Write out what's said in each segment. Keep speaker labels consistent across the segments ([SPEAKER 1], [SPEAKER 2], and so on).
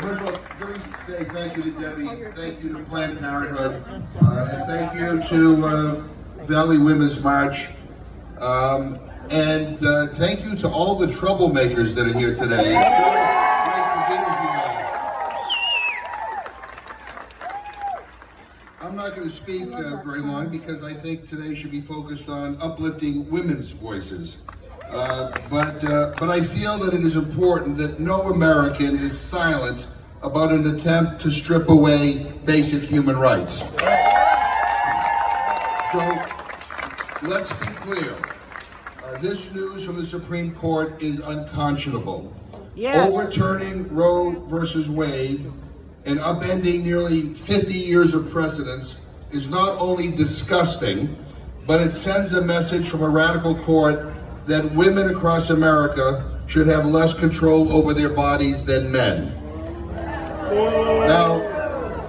[SPEAKER 1] First of all, let me say thank you to Debbie, thank you to Planned Parenthood, and thank you to Valley Women's March, and thank you to all the troublemakers that are here today. It's so great to be with you all. I'm not going to speak very long because I think today should be focused on uplifting women's voices. But I feel that it is important that no American is silent about an attempt to strip away basic human rights. So let's be clear. This news from the Supreme Court is unconscionable. Yes. Overturning Roe versus Wade and upending nearly 50 years of precedents is not only disgusting, but it sends a message from a radical court that women across America should have less control over their bodies than men. Now,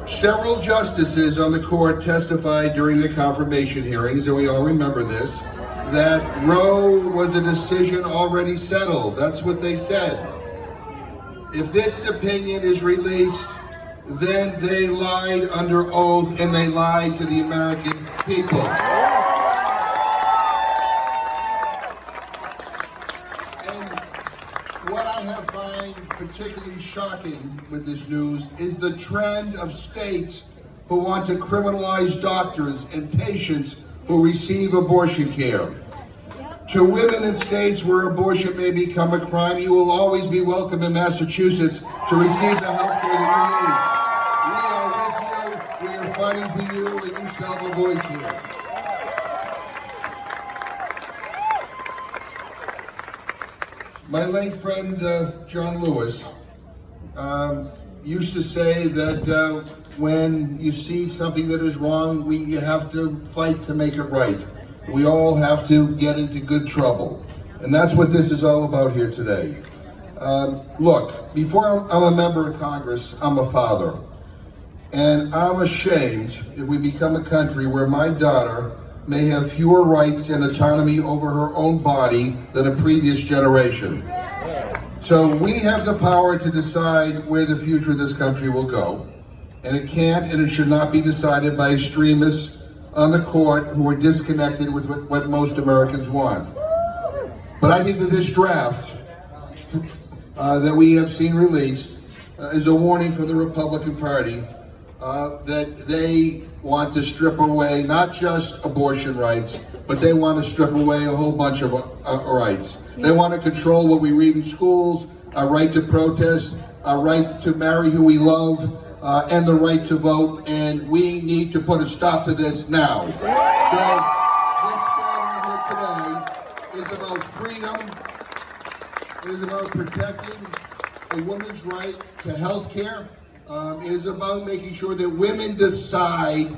[SPEAKER 1] several justices on the court testified during the confirmation hearings, and we all remember this, that Roe was a decision already settled. That's what they said. If this opinion is released, then they lied under oath and they lied to the American people. What I have find particularly shocking with this news is the trend of states who want to criminalize doctors and patients who receive abortion care. To women in states where abortion may become a crime, you will always be welcome in Massachusetts to receive the health care that you need. We are with you, we are fighting for you, and you shall have a voice here. My late friend, John Lewis, used to say that when you see something that is wrong, we have to fight to make it right. We all have to get into good trouble. And that's what this is all about here today. Look, before I'm a member of Congress, I'm a father. And I'm ashamed if we become a country where my daughter may have fewer rights and autonomy over her own body than a previous generation. So we have the power to decide where the future of this country will go. And it can't and it should not be decided by extremists on the court who are disconnected with what most Americans want. But I think that this draft that we have seen released is a warning for the Republican Party that they want to strip away not just abortion rights, but they want to strip away a whole bunch of rights. They want to control what we read in schools, our right to protest, our right to marry who we love, and the right to vote, and we need to put a stop to this now. So this gathering here today is about freedom, it is about protecting a woman's right to health care. It is about making sure that women decide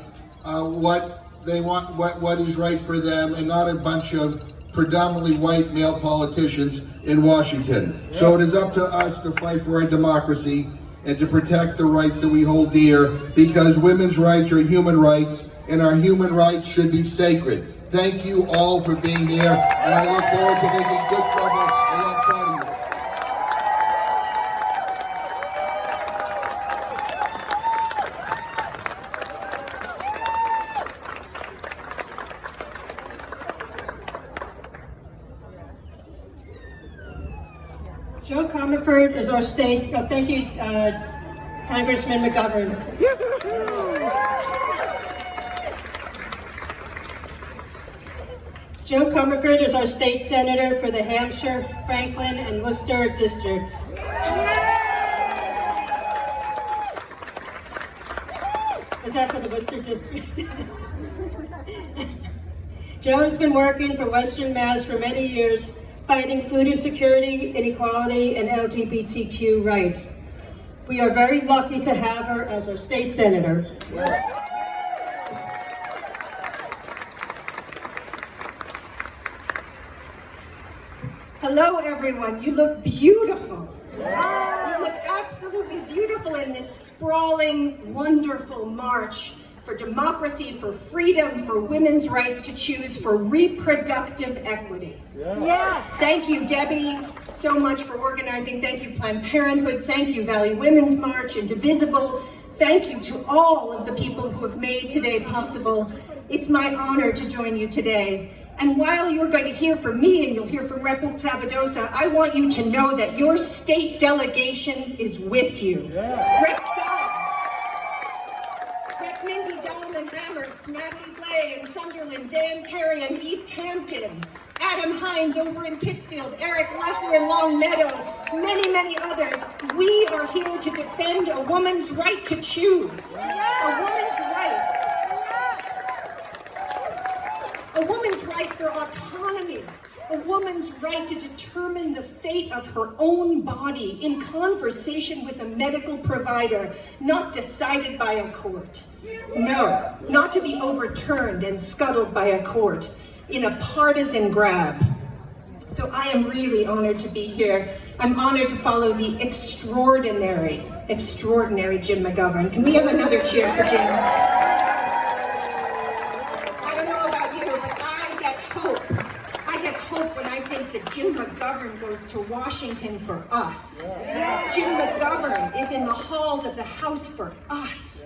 [SPEAKER 1] what they want, what is right for them, and not a bunch of predominantly white male politicians in Washington. So it is up to us to fight for our democracy and to protect the rights that we hold dear, because women's rights are human rights, and our human rights should be sacred. Thank you all for being here, and I look forward to making good trouble alongside of you.
[SPEAKER 2] Joe Comerford is our state. Thank you, Congressman McGovern. Joe Comerford is our state senator for the Hampshire, Franklin, and Worcester district. Is that for the Worcester district? Joe has been working for Western Mass for many years, fighting food insecurity, inequality, and LGBTQ rights. We are very lucky to have her as our state senator.
[SPEAKER 3] Hello, everyone. You look beautiful. You look absolutely beautiful in this sprawling, wonderful march for democracy, for freedom, for women's rights to choose, for reproductive equity. Yes. Thank you, Debbie, so much for organizing. Thank you, Planned Parenthood. Thank you, Valley Women's March, Indivisible. Thank you to all of the people who have made today possible. It's my honor to join you today. And while you're going to hear from me and you'll hear from Rep. Sabadosa, I want you to know that your state delegation is with you. Yeah. Rep. Dahl, Rep. Mindy Dahl in Amherst, Natalie Blay in Sunderland, Dan Carey in East Hampton, Adam Hines over in Pittsfield, Eric Lesser in Long Meadow, many, many others. We are here to defend a woman's right to choose. A woman's right. A woman's right for autonomy. A woman's right to determine the fate of her own body in conversation with a medical provider, not decided by a court. No, not to be overturned and scuttled by a court in a partisan grab. So I am really honored to be here. I'm honored to follow the extraordinary Jim McGovern. Can we have another cheer for Jim? I don't know about you, but I get hope. I get hope when I think that Jim McGovern goes to Washington for us. Jim McGovern is in the halls of the House for us.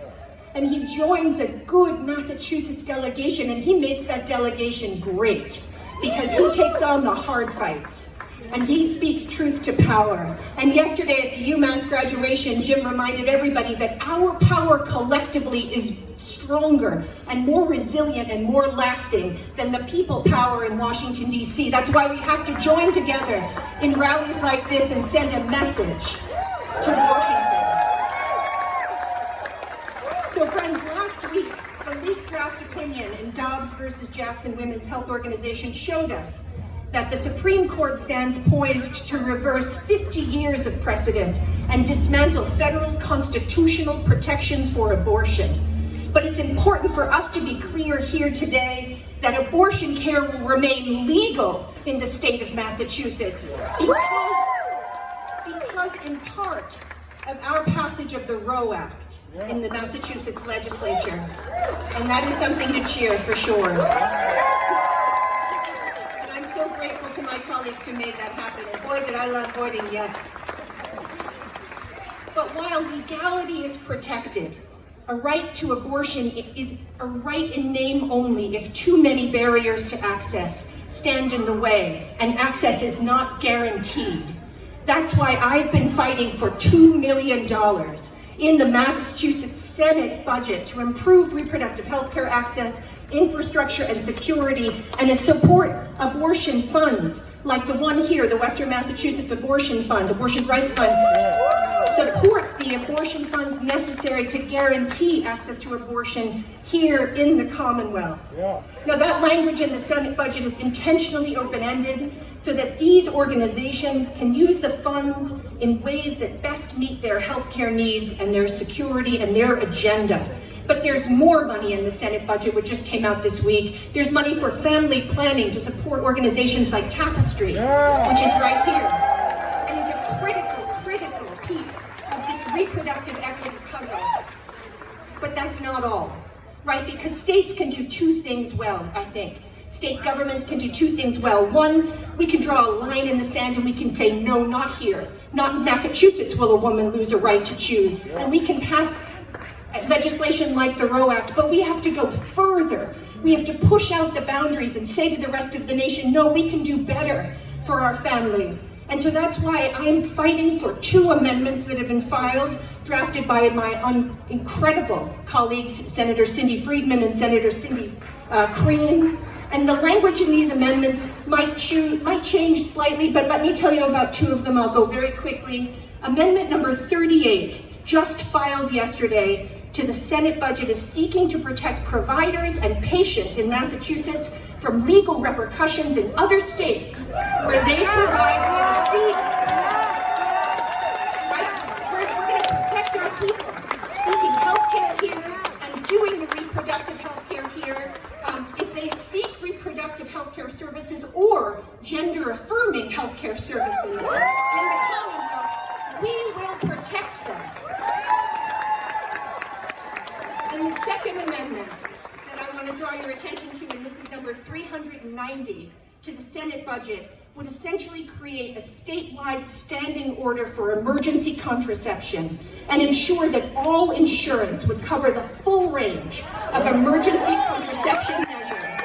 [SPEAKER 3] And he joins a good Massachusetts delegation, and he makes that delegation great because he takes on the hard fights and he speaks truth to power. And yesterday at the UMass graduation, Jim reminded everybody that our power collectively is stronger and more resilient and more lasting than the people power in Washington, D.C. That's why we have to join together in rallies like this and send a message to Washington. So friends, last week, the leaked draft opinion in Dobbs versus Jackson Women's Health Organization showed us that the Supreme Court stands poised to reverse 50 years of precedent and dismantle federal constitutional protections for abortion. But it's important for us to be clear here today that abortion care will remain legal in the state of Massachusetts because in part of our passage of the Roe Act in the Massachusetts legislature. And that is something to cheer for sure. And I'm so grateful to my colleagues who made that happen. And boy, did I love voting yes. But while legality is protected, a right to abortion is a right in name only if too many barriers to access stand in the way and access is not guaranteed. That's why I've been fighting for $2 million in the Massachusetts Senate budget to improve reproductive health care access, infrastructure and security, and to support abortion funds like the one here, the Western Massachusetts Abortion Fund, Abortion Rights Fund. Support the abortion funds necessary to guarantee access to abortion here in the Commonwealth. Now that language in the Senate budget is intentionally open-ended so that these organizations can use the funds in ways that best meet their healthcare needs and their security and their agenda. But there's more money in the Senate budget, which just came out this week. There's money for family planning to support organizations like Tapestry, which is right here, and is a critical piece of this reproductive equity puzzle. But that's not all, right? Because states can do two things well, I think. State governments can do two things well. One, we can draw a line in the sand and we can say, no, not here. Not in Massachusetts will a woman lose a right to choose. And we can pass legislation like the Roe Act, but we have to go further. We have to push out the boundaries and say to the rest of the nation, no, we can do better for our families. And so that's why I'm fighting for two amendments that have been filed, drafted by my incredible colleagues, Senator Cindy Friedman and Senator Cindy Crean. And the language in these amendments might change slightly, but let me tell you about two of them. I'll go very quickly. Amendment number 38, just filed yesterday, to the Senate budget is seeking to protect providers and patients in Massachusetts from legal repercussions in other states where they provide We're going to protect our people seeking health care here and doing the reproductive health care here. If they seek reproductive health care services or gender-affirming health care services in the Commonwealth, we will protect them. And the second amendment that I want to draw your attention to, and this is number 390 to the Senate budget, would essentially create a statewide standing order for emergency contraception and ensure that all insurance would cover the full range of emergency contraception measures.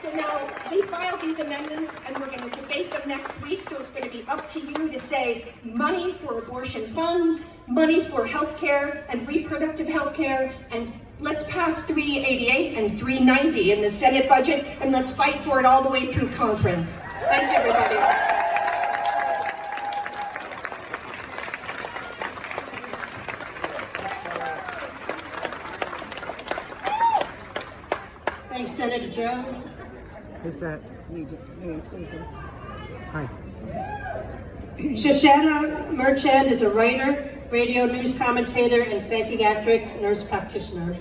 [SPEAKER 3] So now, we filed these amendments and we're going to debate them next week, so it's going to be up to you to say money for abortion funds, money for health care and reproductive health care, and let's pass 388 and 390 in the Senate budget, and let's fight for it all the way through conference. Thanks, everybody.
[SPEAKER 2] Thanks, Senator Joe.
[SPEAKER 4] Who's that? Hi.
[SPEAKER 2] Shoshana Merchant is a writer, radio news commentator, and psychiatric nurse practitioner.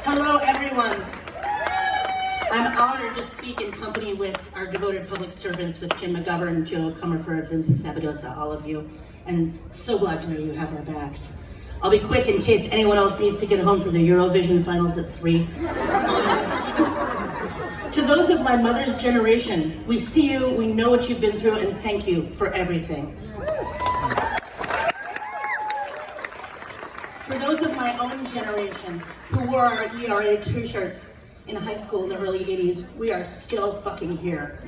[SPEAKER 5] Hello, everyone. I'm honored to speak in company with our devoted public servants, with Jim McGovern, Joe Comerford, Lindsay Sabadosa, all of you, and so glad to know you have our backs. I'll be quick in case anyone else needs to get home for the Eurovision finals at 3. To those of my mother's generation, we see you, we know what you've been through, and thank you for everything. For those of my own generation who wore our ERA t-shirts in high school in the early 80s, we are still fucking here.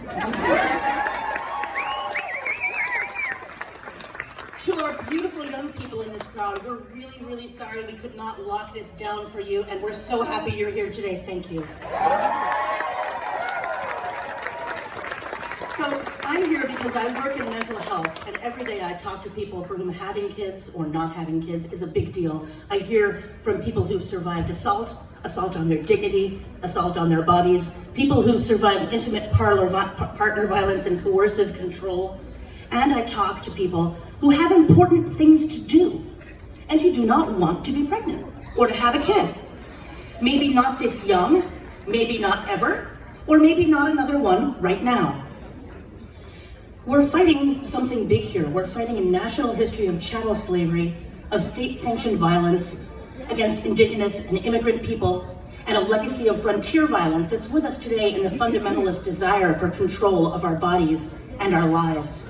[SPEAKER 5] To our beautiful young people in this crowd, we're really, really sorry we could not lock this down for you, and we're so happy you're here today. Thank you. So I'm here because I work in mental health, and every day I talk to people for whom having kids or not having kids is a big deal. I hear from people who've survived assault on their dignity, assault on their bodies, people who've survived intimate partner violence and coercive control. And I talk to people who have important things to do, and who do not want to be pregnant or to have a kid. Maybe not this young, maybe not ever, or maybe not another one right now. We're fighting something big here. We're fighting a national history of chattel slavery, of state-sanctioned violence against Indigenous and immigrant people, and a legacy of frontier violence that's with us today in the fundamentalist desire for control of our bodies and our lives.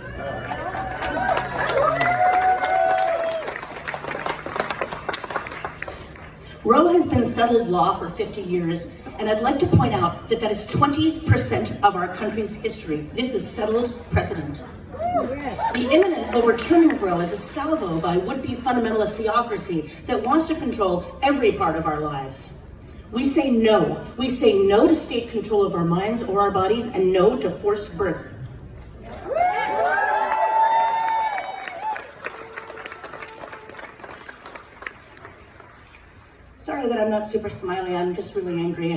[SPEAKER 5] Roe has been settled law for 50 years, and I'd like to point out that that is 20% of our country's history. This is settled precedent. The imminent overturning of Roe is a salvo by would-be fundamentalist theocracy that wants to control every part of our lives. We say no. We say no to state control of our minds or our bodies, and no to forced birth. Sorry that I'm not super smiley, I'm just really angry.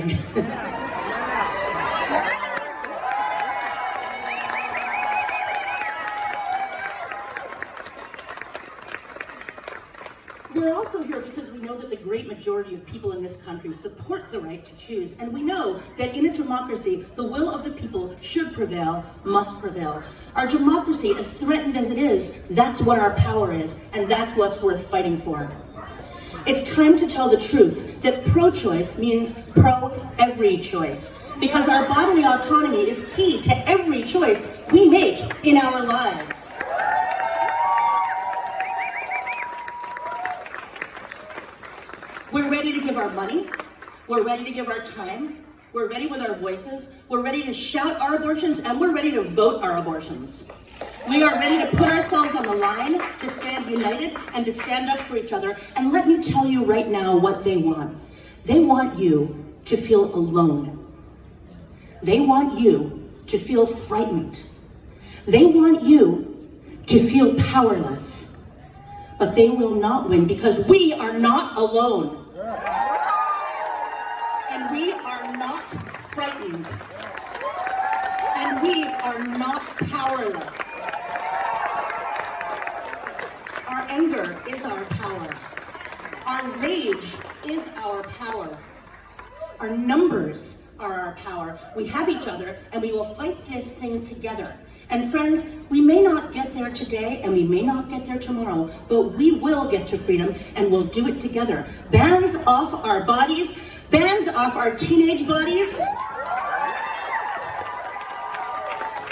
[SPEAKER 5] We're also here because we know that the great majority of people in this country support the right to choose, and we know that in a democracy, the will of the people should prevail, must prevail. Our democracy, as threatened as it is, that's what our power is, and that's what's worth fighting for. It's time to tell the truth that pro-choice means pro-every choice, because our bodily autonomy is key to every choice we make in our lives. We're ready to give our money, we're ready to give our time, we're ready with our voices, we're ready to shout our abortions, and we're ready to vote our abortions. We are ready to put ourselves on the line, to stand united, and to stand up for each other. And let me tell you right now what they want. They want you to feel alone. They want you to feel frightened. They want you to feel powerless. But they will not win, because we are not alone. And we are not frightened. And we are not powerless. Our anger is our power. Our rage is our power. Our numbers are our power. We have each other, and we will fight this thing together. And friends, we may not get there today and we may not get there tomorrow, but we will get to freedom and we'll do it together. Bands off our bodies, bands off our teenage bodies,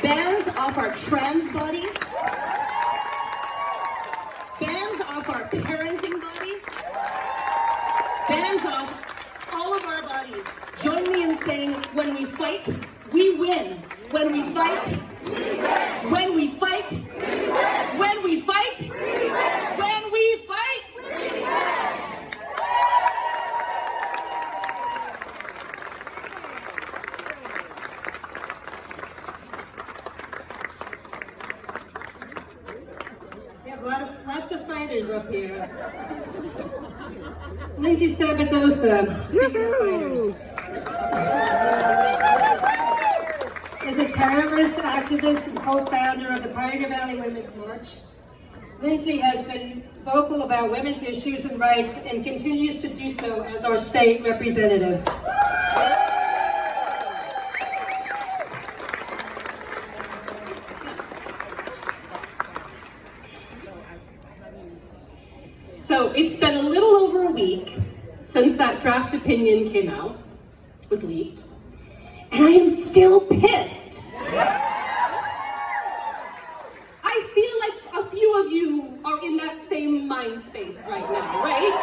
[SPEAKER 5] bands off our trans bodies, bands off our parenting bodies, bands off all of our bodies. Join me in saying, when we fight, we win. When we fight, we win. When we fight, we win. When we fight, we win. When we fight, we win.
[SPEAKER 2] We have lots of fighters up here. Lindsay Sabadosa, speaking of fighters, is a terrorist activist and co-founder of the Pioneer Valley Women's March. Lindsay has been vocal about women's issues and rights and continues to do so as our state representative.
[SPEAKER 4] So it's been a little over a week since that draft opinion came out, was leaked, and I am still pissed. I feel like a few of you are in that same mind space right now, right?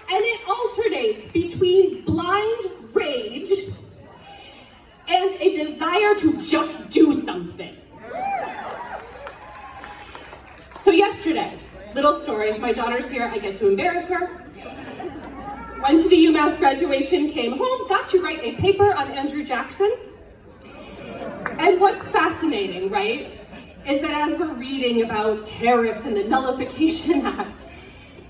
[SPEAKER 4] And it alternates between blind rage and a desire to just do something. So yesterday, little story, my daughter's here, I get to embarrass her. Went to the UMass graduation, came home, got to write a paper on Andrew Jackson. And what's fascinating, right, is that as we're reading about tariffs and the Nullification Act,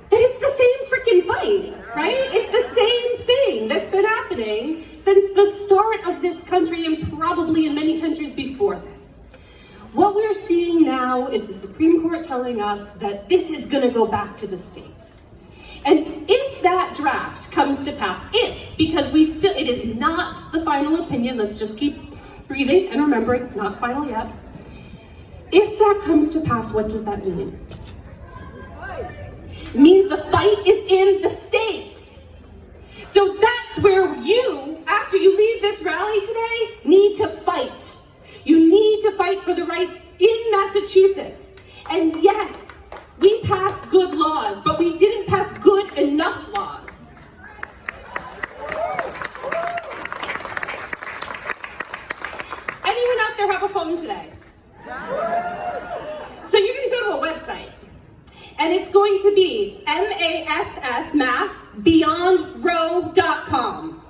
[SPEAKER 4] that it's the same freaking fight, right? It's the same thing that's been happening since the start of this country and probably in many countries before this. What we're seeing now is the Supreme Court telling us that this is going to go back to the states. And if that draft comes to pass, because it is not the final opinion, let's just keep breathing and remembering, not final yet. If that comes to pass, what does that mean? It means the fight is in the states. So that's where you, after you leave this rally today, need to fight. You need to fight for the rights in Massachusetts. And yes, we passed good laws, but we didn't pass good enough laws. Anyone out there have a phone today? So you're going to go to a website, and it's going to be massbeyondroe.com.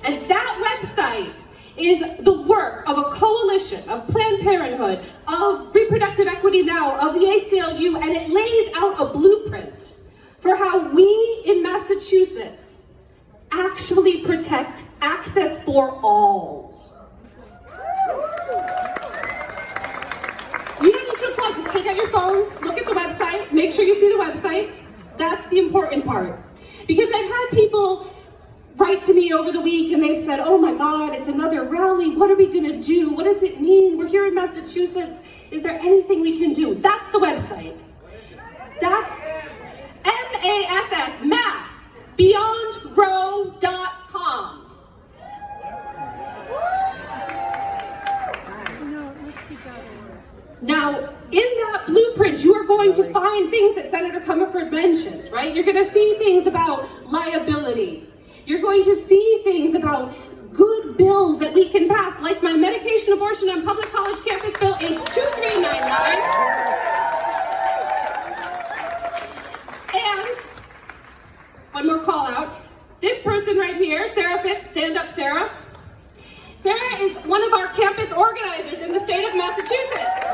[SPEAKER 4] And that website is the work of a coalition of Planned Parenthood, of Reproductive Equity Now, of the ACLU, and it lays out a blueprint for how we in Massachusetts actually protect access for all. You don't need to apply, just take out your phones, look at the website, make sure you see the website. That's the important part. Because I've had people write to me over the week and they've said, oh my God, it's another rally. What are we gonna do? What does it mean? We're here in Massachusetts. Is there anything we can do? That's the website. That's MASS, massbeyondroe.com. Now, in that blueprint, you are going to find things that Senator Comerford mentioned, right? You're gonna see things about liability. You're going to see things about good bills that we can pass, like my medication abortion on public college campus bill, H2399. And one more call out. This person right here, Sarah Fitz, stand up, Sarah. Sarah is one of our campus organizers in the state of Massachusetts.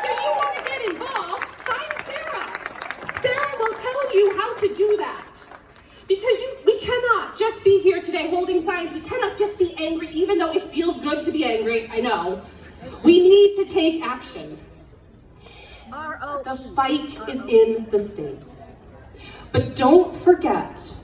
[SPEAKER 4] So you want to get involved, find Sarah. Sarah will tell you how to do that. Because we cannot just be here today holding signs. We cannot just be angry, even though it feels good to be angry, I know. We need to take action. The fight is in the states. But don't forget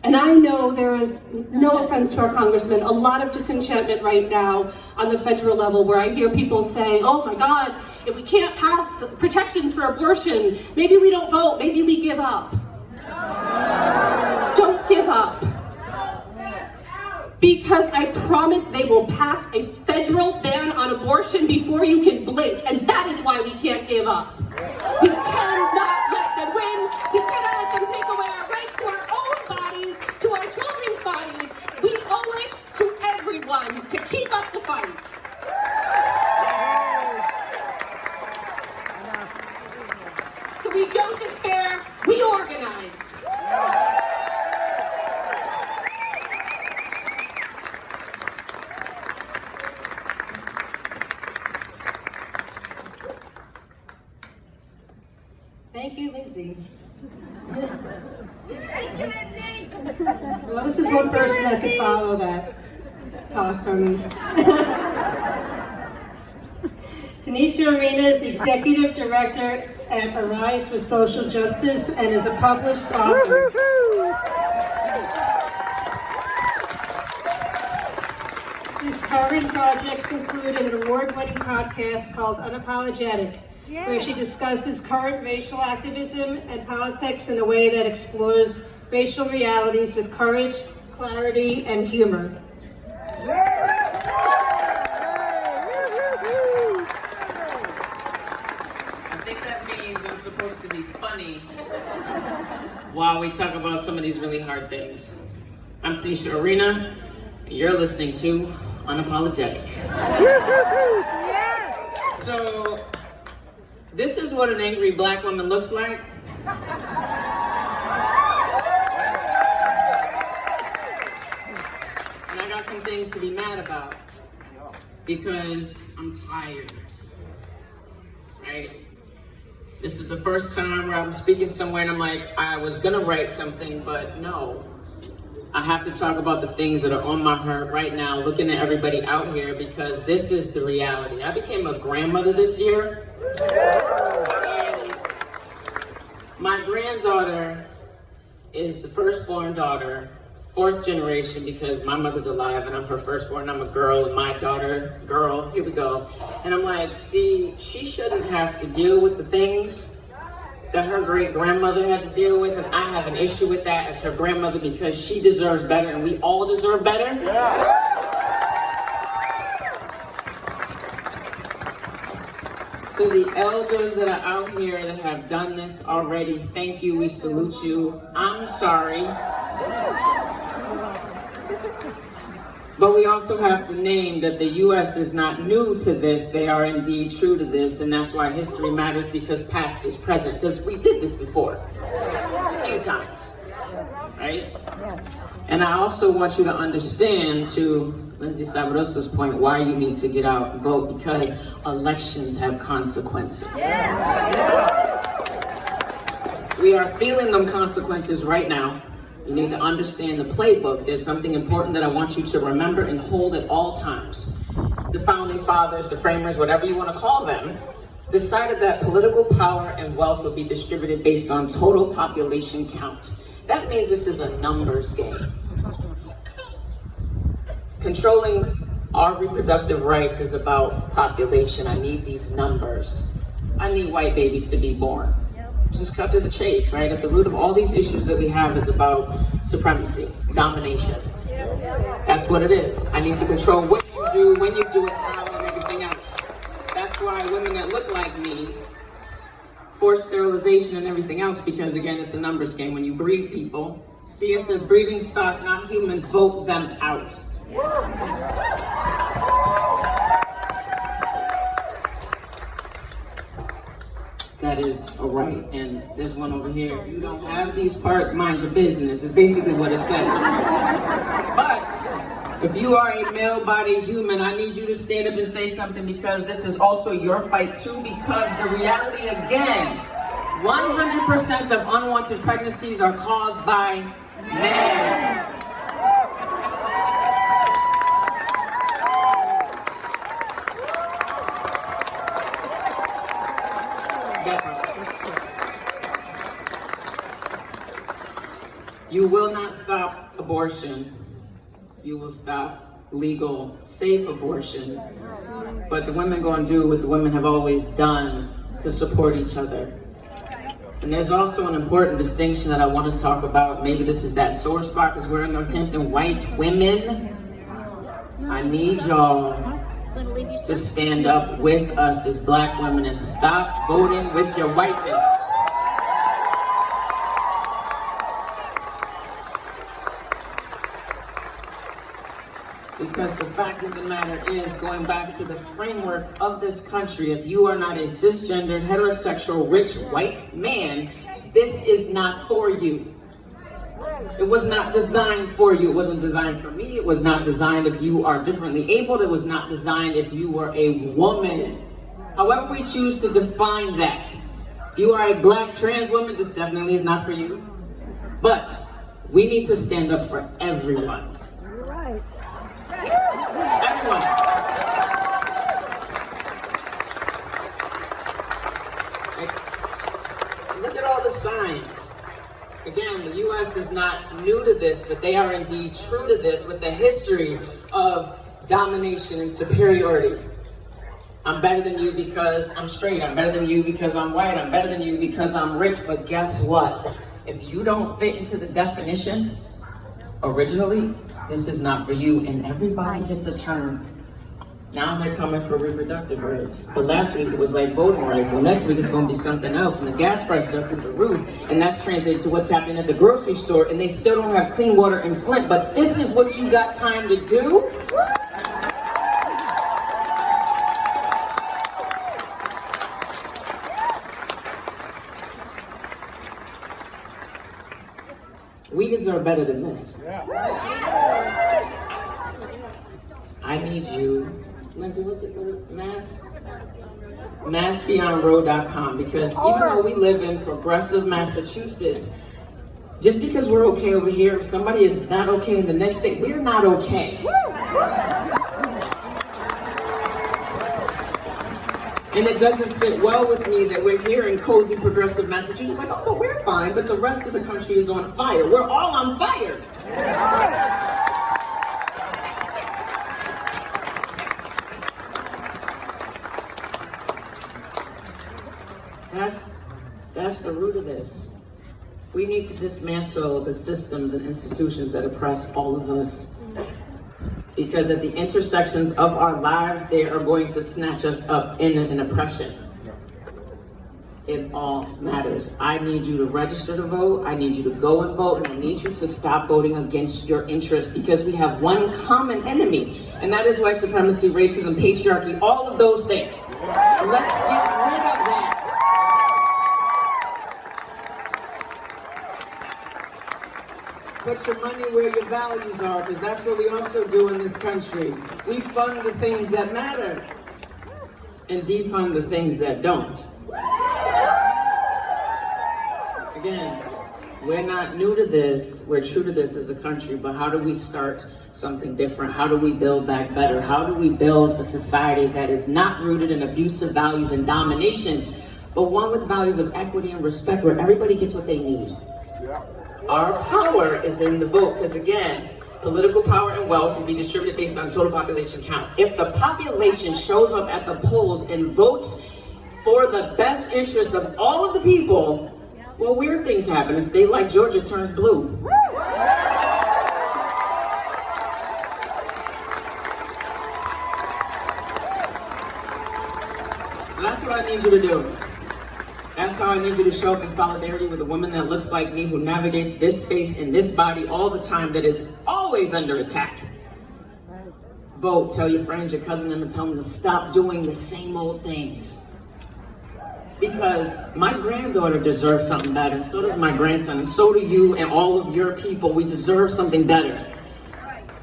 [SPEAKER 4] And I know there is, no offense to our congressman, a lot of disenchantment right now on the federal level where I hear people saying, oh my God, if we can't pass protections for abortion, maybe we don't vote, maybe we give up. Don't give up. Because I promise they will pass a federal ban on abortion before you can blink, and that is why we can't give up. We cannot let them win. We cannot let them take away our right to our own bodies, to our children's bodies. We owe it to everyone to keep up the fight. So we don't despair, we organize.
[SPEAKER 2] Thank you, Lindsay. Well, this is one person that could follow that talk from me. Tanisha Arena is the Executive Director at Arise for Social Justice and is a published author. His current projects include an award-winning podcast called Unapologetic, where she discusses current racial activism and politics in a way that explores racial realities with courage, clarity, and humor.
[SPEAKER 6] I think that means I'm supposed to be funny while we talk about some of these really hard things. I'm Tanisha Arena, and you're listening to Unapologetic. So, this is what an angry black woman looks like. And I got some things to be mad about because I'm tired, right? This is the first time where I'm speaking somewhere and I'm like, I was gonna write something, but no. I have to talk about the things that are on my heart right now, looking at everybody out here, because this is the reality. I became a grandmother this year. And my granddaughter is the firstborn daughter, 4th generation, because my mother's alive and I'm her firstborn. I'm a girl and my daughter, girl, here we go. And I'm like, see, she shouldn't have to deal with the things that her great grandmother had to deal with, and I have an issue with that as her grandmother because she deserves better and we all deserve better. So the elders that are out here that have done this already, thank you, we salute you. I'm sorry. But we also have to name that the U.S. is not new to this. They are indeed true to this, and that's why history matters, because past is present, because we did this before, a few times, right? And I also want you to understand, to Lindsay Sabrosa's point, why you need to get out and vote, because elections have consequences. We are feeling them consequences right now. You need to understand the playbook. There's something important that I want you to remember and hold at all times. The founding fathers, the framers, whatever you want to call them, decided that political power and wealth would be distributed based on total population count. That means this is a numbers game. Controlling our reproductive rights is about population. I need these numbers. I need white babies to be born. Just cut to the chase, right? At the root of all these issues that we have is about supremacy, domination. That's what it is. I need to control what you do, when you do it, how, and everything else. That's why women that look like me force sterilization and everything else, because again, it's a numbers game. When you breed people, see, it says breeding stock, not humans, vote them out. That is a right, and there's one over here. If you don't have these parts, mind your business, is basically what it says. But if you are a male-bodied human, I need you to stand up and say something, because this is also your fight too, because the reality again, 100% of unwanted pregnancies are caused by men. You will not stop abortion. You will stop legal, safe abortion. But the women gonna do what the women have always done to support each other. And there's also an important distinction that I want to talk about. Maybe this is that sore spot because we're in Northampton, white women. I need y'all to stand up with us as black women and stop voting with your whiteness. Because the fact of the matter is, going back to the framework of this country, if you are not a cisgendered, heterosexual, rich, white man, this is not for you. It was not designed for you. It wasn't designed for me. It was not designed if you are differently abled. It was not designed if you were a woman. However we choose to define that. If you are a black trans woman, this definitely is not for you. But we need to stand up for everyone.
[SPEAKER 7] You're right.
[SPEAKER 6] Everyone. Look at all the signs. Again, the U.S. is not new to this, but they are indeed true to this with the history of domination and superiority. I'm better than you because I'm straight. I'm better than you because I'm white. I'm better than you because I'm rich. But guess what? If you don't fit into the definition originally, this is not for you, and everybody gets a turn. Now they're coming for reproductive rights. But last week it was like voting rights, and next week it's going to be something else, and the gas prices are through the roof, and that's translated to what's happening at the grocery store, and they still don't have clean water in Flint, but this is what you got time to do? We deserve better than this. I need you, Lindsay, what's it called? massbeyondroad.com, because even though we live in progressive Massachusetts, just because we're okay over here, if somebody is not okay in the next state, we're not okay. And it doesn't sit well with me that we're here in cozy progressive Massachusetts, like, oh, but we're fine, but the rest of the country is on fire. We're all on fire. That's the root of this. We need to dismantle the systems and institutions that oppress all of us. Because at the intersections of our lives, they are going to snatch us up in an oppression. It all matters. I need you to register to vote. I need you to go and vote. And I need you to stop voting against your interests, because we have one common enemy, and that is white supremacy, racism, patriarchy, all of those things. Let's get rid of that. Put your money where your values are, because that's what we also do in this country. We fund the things that matter and defund the things that don't. Again, we're not new to this. We're true to this as a country, but how do we start something different? How do we build back better? How do we build a society that is not rooted in abusive values and domination, but one with values of equity and respect, where everybody gets what they need? Our power is in the vote, because again, political power and wealth will be distributed based on total population count. If the population shows up at the polls and votes for the best interests of all of the people, well, weird things happen. A state like Georgia turns blue. So that's what I need you to do. That's how I need you to show up in solidarity with a woman that looks like me, who navigates this space in this body all the time, that is always under attack. Vote, tell your friends, your cousin, and tell them to stop doing the same old things. Because my granddaughter deserves something better, and so does my grandson, and so do you and all of your people. We deserve something better.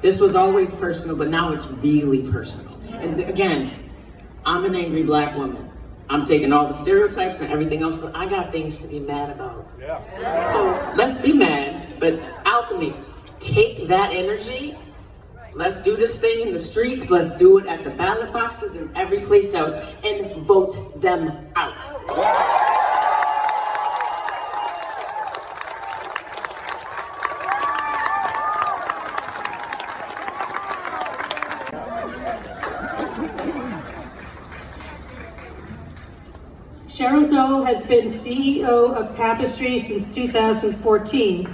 [SPEAKER 6] This was always personal, but now it's really personal. And again, I'm an angry black woman. I'm taking all the stereotypes and everything else, but I got things to be mad about. Yeah. So let's be mad, but alchemy, take that energy. Let's do this thing in the streets. Let's do it at the ballot boxes and every place else, and vote them out.
[SPEAKER 2] Cheryl Zoll has been CEO of Tapestry since 2014. They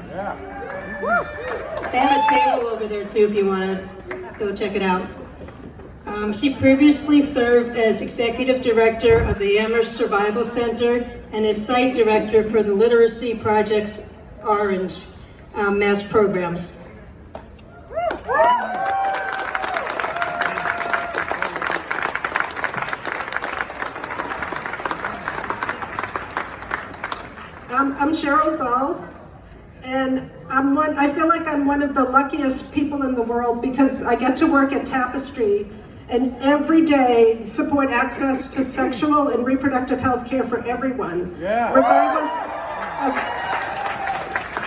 [SPEAKER 2] have a table over there too if you want to go check it out. She previously served as Executive Director of the Amherst Survival Center and as Site Director for the Literacy Project's Orange Mass programs.
[SPEAKER 7] I'm Cheryl Zoll, and I feel like I'm one of the luckiest people in the world because I get to work at Tapestry and every day support access to sexual and reproductive health care for everyone,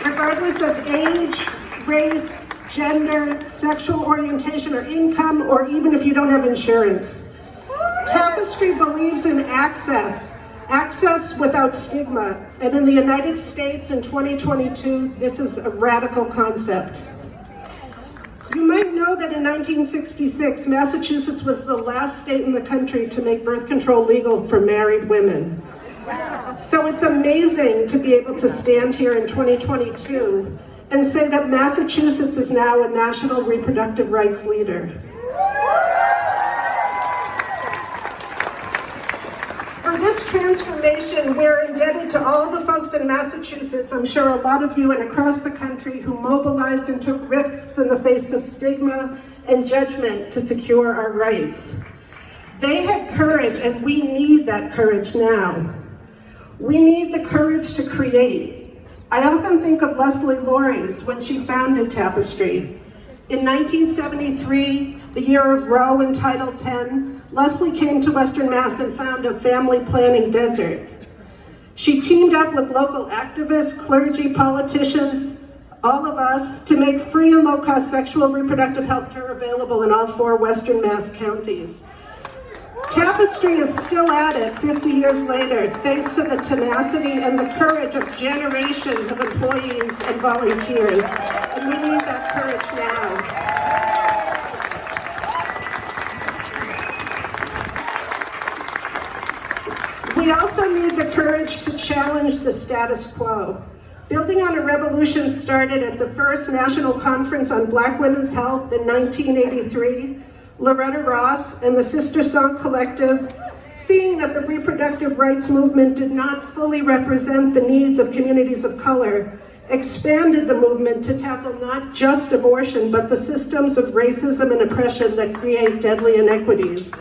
[SPEAKER 7] regardless of age, race, gender, sexual orientation, or income, or even if you don't have insurance. Tapestry believes in access without stigma, and in the United States in 2022, this is a radical concept. You might know that in 1966, Massachusetts was the last state in the country to make birth control legal for married women. So it's amazing to be able to stand here in 2022 and say that Massachusetts is now a national reproductive rights leader. For this transformation, we're indebted to all the folks in Massachusetts, I'm sure a lot of you and across the country, who mobilized and took risks in the face of stigma and judgment to secure our rights. They had courage, and we need that courage now. We need the courage to create. I often think of Leslie Lauries when she founded Tapestry. In 1973, the year of Roe and Title X, Leslie came to Western Mass and found a family planning desert. She teamed up with local activists, clergy, politicians, all of us, to make free and low-cost sexual reproductive health care available in all 4 Western Mass counties. Tapestry is still at it 50 years later, thanks to the tenacity and the courage of generations of employees and volunteers. And we need that courage now. We also need the courage to challenge the status quo. Building on a revolution started at the first National Conference on Black Women's Health in 1983, Loretta Ross and the Sister Song Collective, seeing that the reproductive rights movement did not fully represent the needs of communities of color, expanded the movement to tackle not just abortion, but the systems of racism and oppression that create deadly inequities.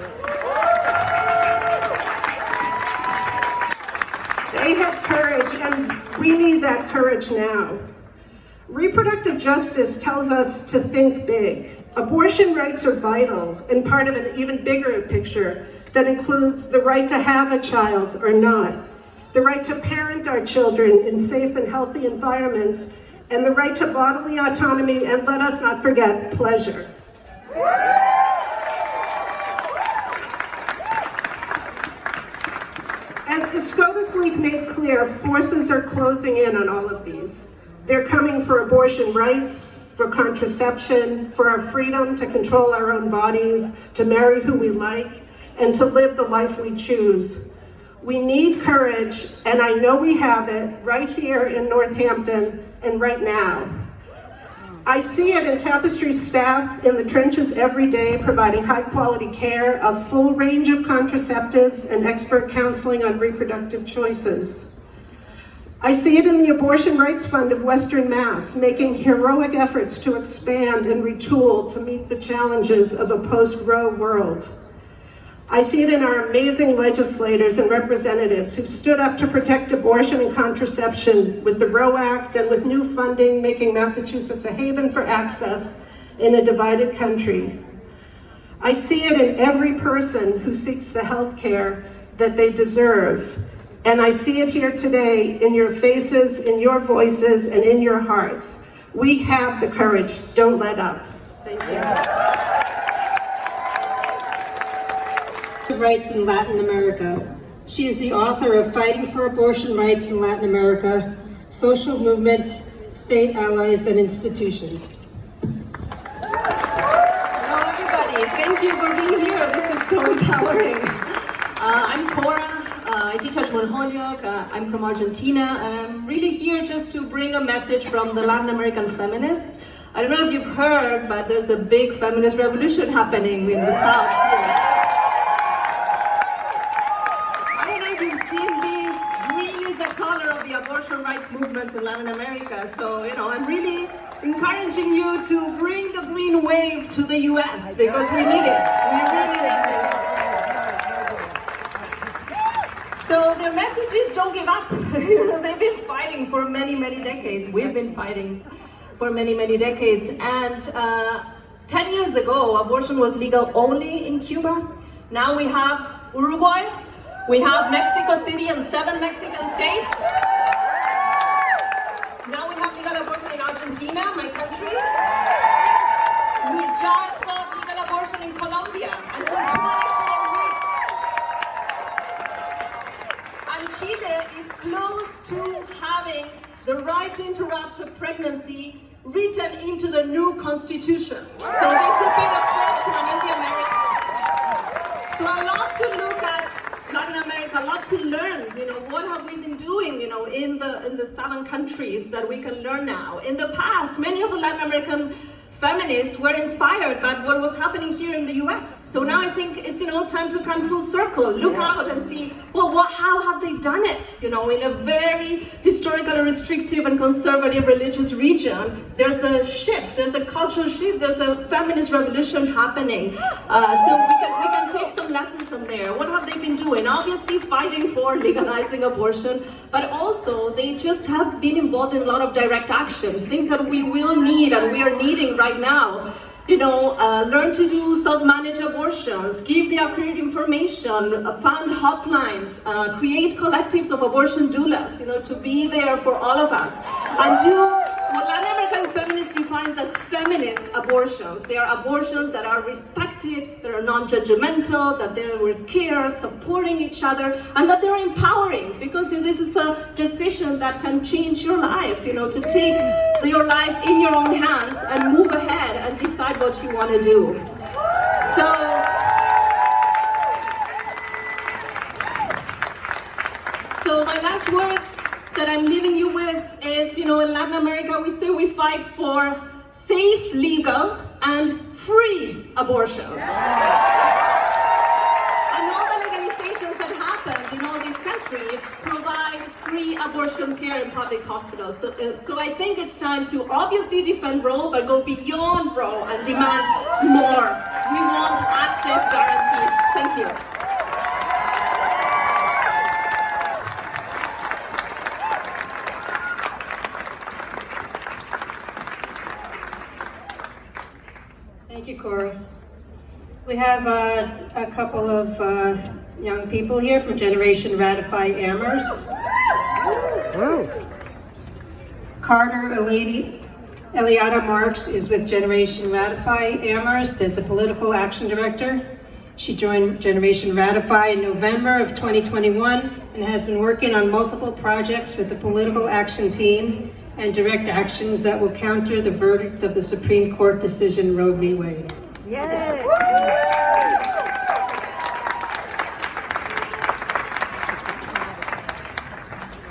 [SPEAKER 7] They had courage, and we need that courage now. Reproductive justice tells us to think big. Abortion rights are vital and part of an even bigger picture that includes the right to have a child or not, the right to parent our children in safe and healthy environments, and the right to bodily autonomy, and let us not forget, pleasure. As the SCOTUS League made clear, forces are closing in on all of these. They're coming for abortion rights, for contraception, for our freedom to control our own bodies, to marry who we like, and to live the life we choose. We need courage, and I know we have it right here in Northampton and right now. I see it in Tapestry staff in the trenches every day, providing high-quality care, a full range of contraceptives, and expert counseling on reproductive choices. I see it in the Abortion Rights Fund of Western Mass, making heroic efforts to expand and retool to meet the challenges of a post-Roe world. I see it in our amazing legislators and representatives who stood up to protect abortion and contraception with the Roe Act and with new funding, making Massachusetts a haven for access in a divided country. I see it in every person who seeks the health care that they deserve. And I see it here today in your faces, in your voices, and in your hearts. We have the courage. Don't let up. Thank you.
[SPEAKER 2] Rights in Latin America. She is the author of Fighting for Abortion Rights in Latin America, Social Movements, State Allies, and Institutions.
[SPEAKER 8] Hello everybody, thank you for being here. This is so empowering. I'm Cora.
[SPEAKER 2] I teach at Monholyoc. I'm from Argentina, and I'm really here just to bring a message from the Latin American feminists. I don't know if you've heard, but there's a big feminist revolution happening in the South here. I don't know if you've seen this. Green is the color of the abortion rights movements in Latin America. So, I'm really encouraging you to bring the green wave to the US because we need it. We really need it. So their message is don't give up. They've been fighting for many, many decades. We've been fighting for many, many decades. And 10 years ago, abortion was legal only in Cuba. Now we have Uruguay, we have Mexico City and 7 Mexican states. Now we have legal abortion in Argentina, my country. We just got legal abortion in Colombia until 24 weeks. And Chile is close to having the right to interrupt a pregnancy written into the new constitution. So this would be the first one in the Americas. So a lot to look at Latin America, a lot to learn. What have we been doing, in the 7 countries that we can learn now. In the past, many of the Latin American feminists were inspired by what was happening here in the US. So now I think it's time to come full circle, look out and see, how have they done it? In a very historically restrictive and conservative religious region, there's a shift, there's a cultural shift, there's a feminist revolution happening. So we can take some lessons from there. What have they been doing? Obviously fighting for legalizing abortion, but also they just have been involved in a lot of direct action, things that we will need and we are needing right now. Learn to do self-managed abortions, give the accurate information, fund hotlines, create collectives of abortion doulas, to be there for all of us, and do what Latin American feminists defines as feminist abortions. They are abortions that are respected, that are non-judgmental, that they're with care, supporting each other, and that they're empowering, because this is a decision that can change your life, to take your life in your own hands and move ahead and decide what you want to do. So my last words that I'm leaving you with is, in Latin America we say we fight for safe, legal, and free abortions. And all the legalizations that happened in all these countries provide free abortion care in public hospitals. So I think it's time to obviously defend Roe, but go beyond Roe and demand more. We want access guaranteed. Thank you. Thank you, Cora. We have a couple of young people here from Generation Ratify Amherst. Carter Eliada Marks is with Generation Ratify Amherst as a political action director. She joined Generation Ratify in November of 2021 and has been working on multiple projects with the political action team and direct actions that will counter the verdict of the Supreme Court decision Roe v. Wade.
[SPEAKER 8] Yay!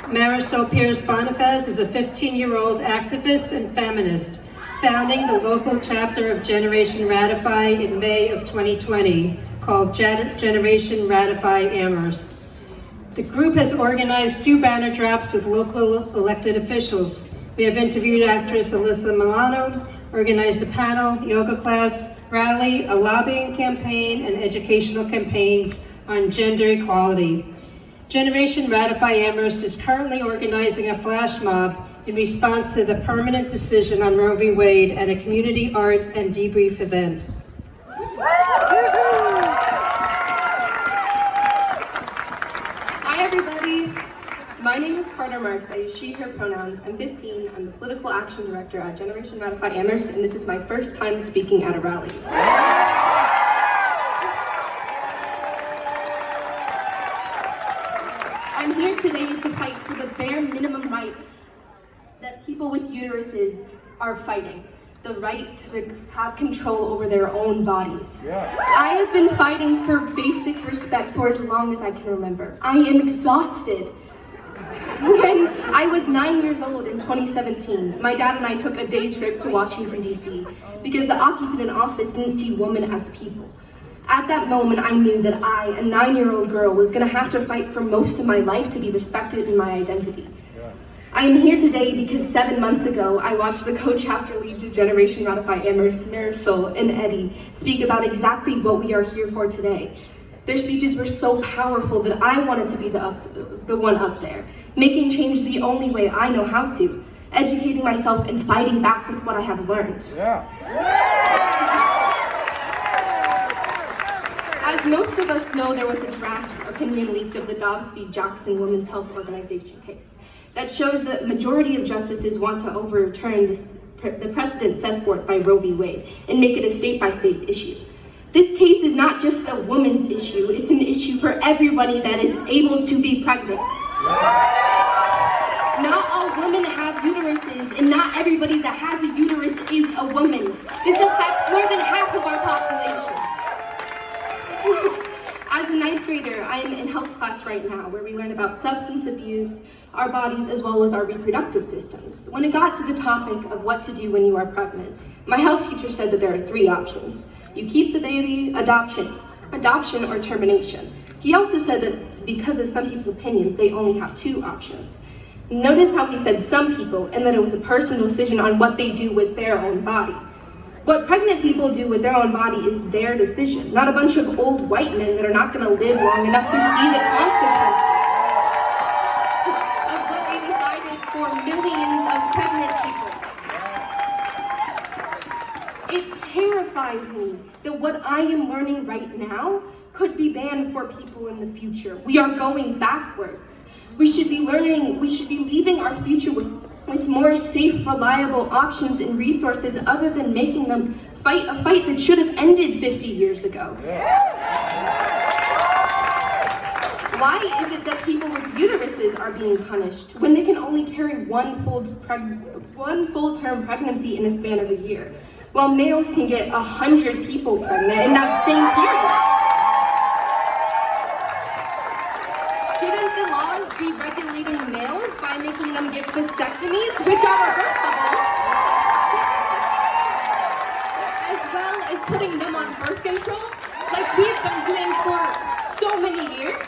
[SPEAKER 2] Marisol Pierce Bonifaz is a 15-year-old activist and feminist, founding the local chapter of Generation Ratify in May of 2020, called Generation Ratify Amherst. The group has organized 2 banner drops with local elected officials. We have interviewed actress Alyssa Milano, organized a panel, yoga class, rally, a lobbying campaign, and educational campaigns on gender equality. Generation Ratify Amherst is currently organizing a flash mob in response to the permanent decision on Roe v. Wade at a community art and debrief event.
[SPEAKER 9] Hi everybody, my name is Carter Marks. I use she, her pronouns. I'm 15, I'm the political action director at Generation Ratify Amherst, and this is my first time speaking at a rally. I'm here today to fight for the bare minimum right that people with uteruses are fighting. the right to have control over their own bodies. I have been fighting for basic respect for as long as I can remember. I am exhausted. When I was 9 years old in 2017, my dad and I took a day trip to Washington, D.C. because the occupant in office didn't see women as people. At that moment, I knew that I, a 9-year-old girl, was going to have to fight for most of my life to be respected in my identity. I am here today because 7 months ago, I watched the co-chapter lead to Generation Ratify Amherst, Marisol, and Eddie speak about exactly what we are here for today. Their speeches were so powerful that I wanted to be the one up there, making change the only way I know how to, educating myself and fighting back with what I have learned. As most of us know, there was a draft opinion leaked of the Dobbs v. Jackson Women's Health Organization case that shows that the majority of justices want to overturn the precedent set forth by Roe v. Wade and make it a state-by-state issue. This case is not just a woman's issue, it's an issue for everybody that is able to be pregnant. Not all women have uteruses, and not everybody that has a uterus is a woman. This affects more than half of our population. As a 9th grader, I am in health class right now, where we learn about substance abuse, our bodies, as well as our reproductive systems. When it got to the topic of what to do when you are pregnant, my health teacher said that there are 3 options. You keep the baby, adoption, or termination. He also said that because of some people's opinions, they only have 2 options. Notice how he said some people, and that it was a personal decision on what they do with their own body. What pregnant people do with their own body is their decision, not a bunch of old white men that are not going to live long enough to see the consequences of what they decided for millions of pregnant people. It terrifies me that what I am learning right now could be banned for people in the future. We are going backwards. We should be leaving our future with more safe, reliable options and resources other than making them fight a fight that should have ended 50 years ago. Why is it that people with uteruses are being punished when they can only carry one full-term pregnancy in a span of a year, while males can get 100 people pregnant in that same period? Shouldn't the laws be regulating males by making them get vasectomies, which are reversible, as well as putting them on birth control, like we've been doing for so many years?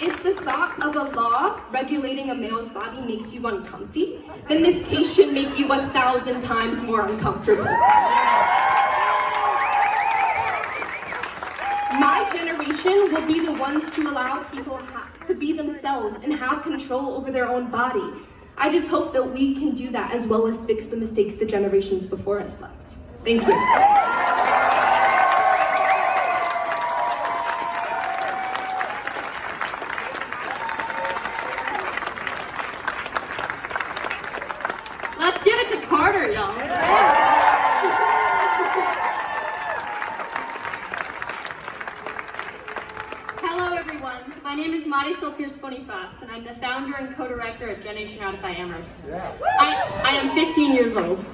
[SPEAKER 9] If the thought of a law regulating a male's body makes you uncomfy, then this case should make you 1,000 times more uncomfortable. My generation will be the ones to allow people to be themselves and have control over their own body. I just hope that we can do that as well as fix the mistakes the generations before us left. Thank you.
[SPEAKER 2] Let's give it to Carter, y'all.
[SPEAKER 8] Hello, everyone. My name is Marisol Pierce-Bonifaz, and I'm the founder and co-director at Generation Ratify Amherst. I am 15 years old.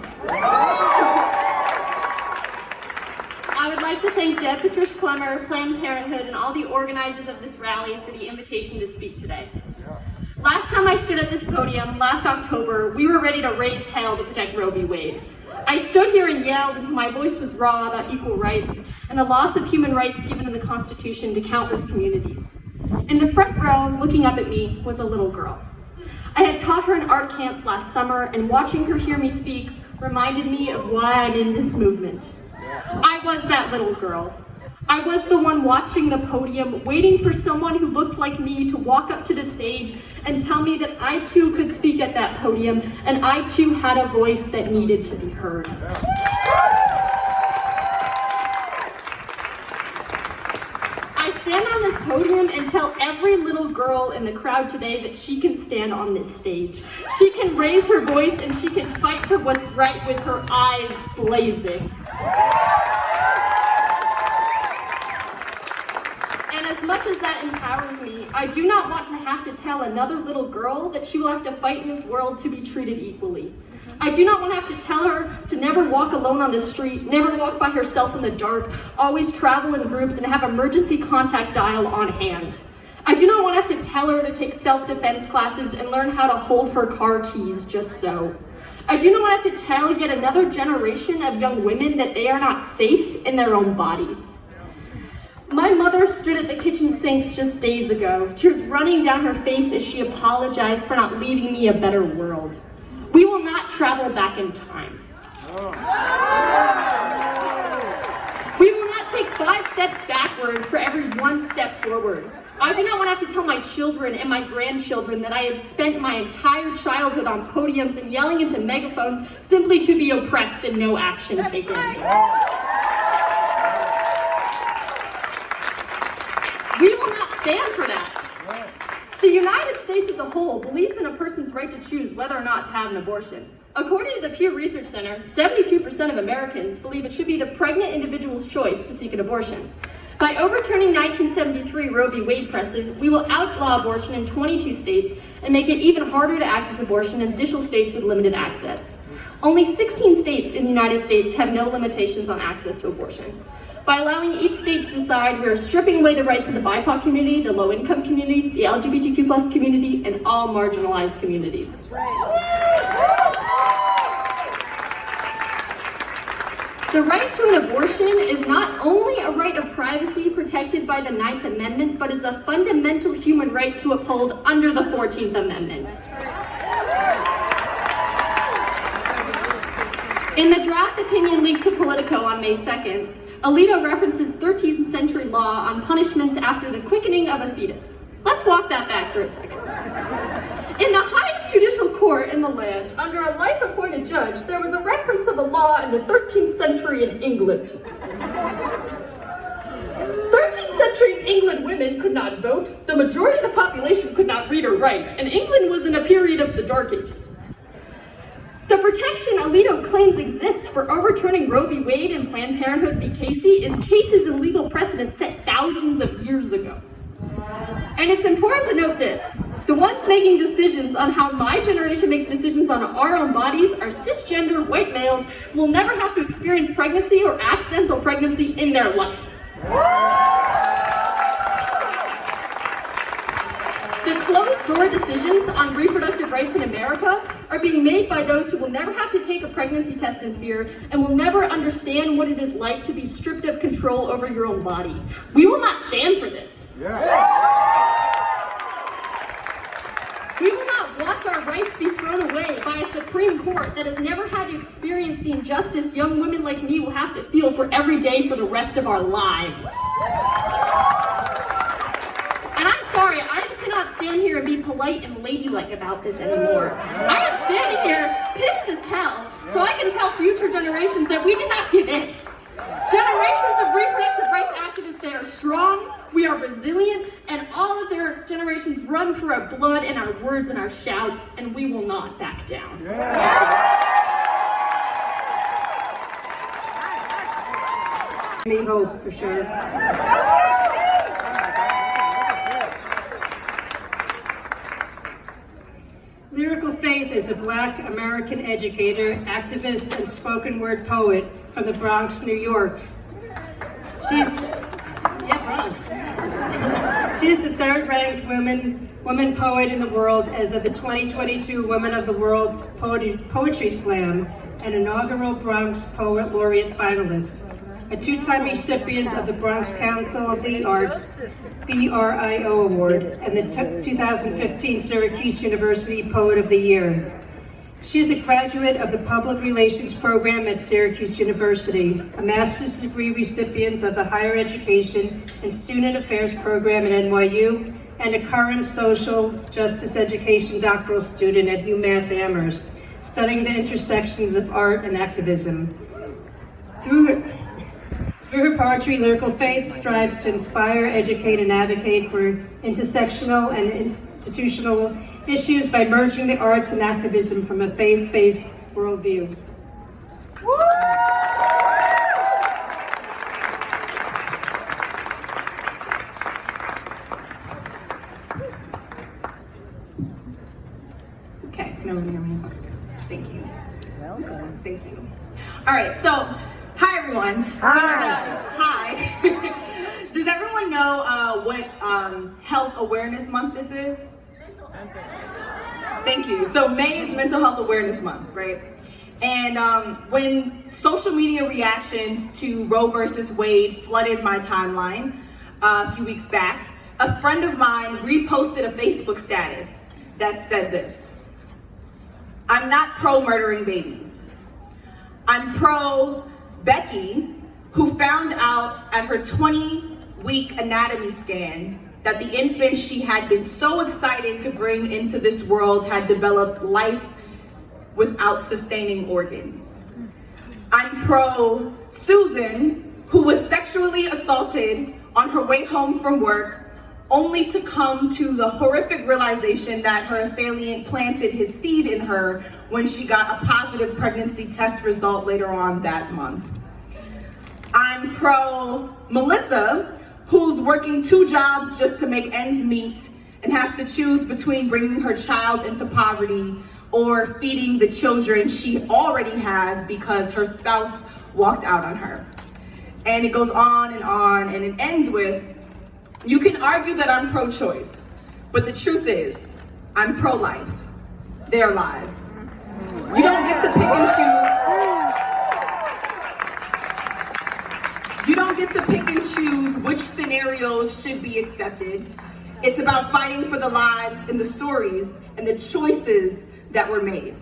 [SPEAKER 8] I would like to thank Deb Patricia Clemmer, Planned Parenthood, and all the organizers of this rally for the invitation to speak today. Last time I stood at this podium, last October, we were ready to raise hell to protect Roe v. Wade. I stood here and yelled until my voice was raw about equal rights and the loss of human rights given in the Constitution to countless communities. In the front row, looking up at me, was a little girl. I had taught her in art camps last summer, and watching her hear me speak reminded me of why I'm in this movement. I was that little girl. I was the one watching the podium, waiting for someone who looked like me to walk up to the stage and tell me that I too could speak at that podium, and I too had a voice that needed to be heard. I stand on this podium and tell every little girl in the crowd today that she can stand on this stage. She can raise her voice and she can fight for what's right with her eyes blazing. And as much as that empowers me, I do not want to have to tell another little girl that she will have to fight in this world to be treated equally. I do not want to have to tell her to never walk alone on the street, never walk by herself in the dark, always travel in groups, and have emergency contact dial on hand. I do not want to have to tell her to take self-defense classes and learn how to hold her car keys just so. I do not want to have to tell yet another generation of young women that they are not safe in their own bodies. My mother stood at the kitchen sink just days ago, tears running down her face as she apologized for not leaving me a better world. We will not travel back in time. We will not take 5 steps backward for every 1 step forward. I do not want to have to tell my children and my grandchildren that I had spent my entire childhood on podiums and yelling into megaphones simply to be oppressed and no action taken. We will not stand for that. The United States as a whole believes in a person's right to choose whether or not to have an abortion. According to the Pew Research Center, 72% of Americans believe it should be the pregnant individual's choice to seek an abortion. By overturning 1973 Roe v. Wade precedent, we will outlaw abortion in 22 states and make it even harder to access abortion in additional states with limited access. Only 16 states in the United States have no limitations on access to abortion. By allowing each state to decide, we are stripping away the rights of the BIPOC community, the low-income community, the LGBTQ+ community, and all marginalized communities. The right to an abortion is not only a right of privacy protected by the 9th Amendment, but is a fundamental human right to uphold under the 14th Amendment. In the draft opinion leaked to Politico on May 2nd, Alito references 13th century law on punishments after the quickening of a fetus. Let's walk that back for a second. In the highest judicial court in the land, under a life-appointed judge, there was a reference of a law in the 13th century in England. 13th century England women could not vote, the majority of the population could not read or write, and England was in a period of the Dark Ages. The protection Alito claims exists for overturning Roe v. Wade and Planned Parenthood v. Casey is cases and legal precedents set thousands of years ago. And it's important to note this. The ones making decisions on how my generation makes decisions on our own bodies are cisgender white males who will never have to experience pregnancy or accidental pregnancy in their life. The closed-door decisions on reproductive rights in America are being made by those who will never have to take a pregnancy test in fear and will never understand what it is like to be stripped of control over your own body. We will not stand for this. We will not watch our rights be thrown away by a Supreme Court that has never had to experience the injustice young women like me will have to feel for every day for the rest of our lives. And I'm sorry, I cannot stand here and be polite and ladylike about this anymore. I am standing here pissed as hell so I can tell future generations that we did not give in. Generations of reproductive rights activists, they are strong, we are resilient, and all of their generations run through our blood and our words and our shouts, and we will not back down.
[SPEAKER 2] Me hope, for sure. Lyrical Faith is a Black American educator, activist, and spoken word poet from the Bronx, New York. Bronx. She is the third-ranked woman poet in the world as of the 2022 Women of the World's Poetry Slam, an inaugural Bronx Poet Laureate finalist, a two-time recipient of the Bronx Council of the Arts BRIO Award and the 2015 Syracuse University Poet of the Year. She is a graduate of the Public Relations Program at Syracuse University, a master's degree recipient of the Higher Education and Student Affairs Program at NYU, and a current social justice education doctoral student at UMass Amherst, studying the intersections of art and activism. Through her poetry, Lyrical Faith strives to inspire, educate, and advocate for intersectional and institutional issues by merging the arts and activism from a faith-based worldview.
[SPEAKER 10] Can everyone hear me? Okay, thank you. Thank you. All right, so, hi everyone. Hi. Does everyone know what Health Awareness Month this is? Thank you. So May is Mental Health Awareness Month, right? And when social media reactions to Roe versus Wade flooded my timeline a few weeks back, a friend of mine reposted a Facebook status that said this: "I'm not pro murdering babies. I'm pro Becky, who found out at her 20-week anatomy scan that the infant she had been so excited to bring into this world had developed life without sustaining organs. I'm pro Susan, who was sexually assaulted on her way home from work, only to come to the horrific realization that her assailant planted his seed in her when she got a positive pregnancy test result later on that month. I'm pro Melissa, who's working 2 jobs just to make ends meet and has to choose between bringing her child into poverty or feeding the children she already has because her spouse walked out on her." And it goes on, and it ends with, "You can argue that I'm pro-choice, but the truth is, I'm pro-life, their lives. You don't get to pick and choose. You don't get to pick and choose which scenarios should be accepted. It's about fighting for the lives and the stories and the choices that were made."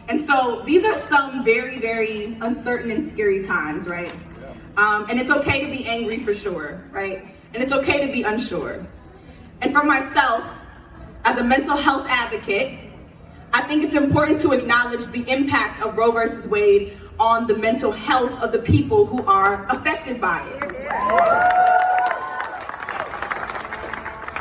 [SPEAKER 10] And so these are some very, very uncertain and scary times, right? And it's okay to be angry for sure, right? And it's okay to be unsure. And for myself, as a mental health advocate, I think it's important to acknowledge the impact of Roe versus Wade on the mental health of the people who are affected by it.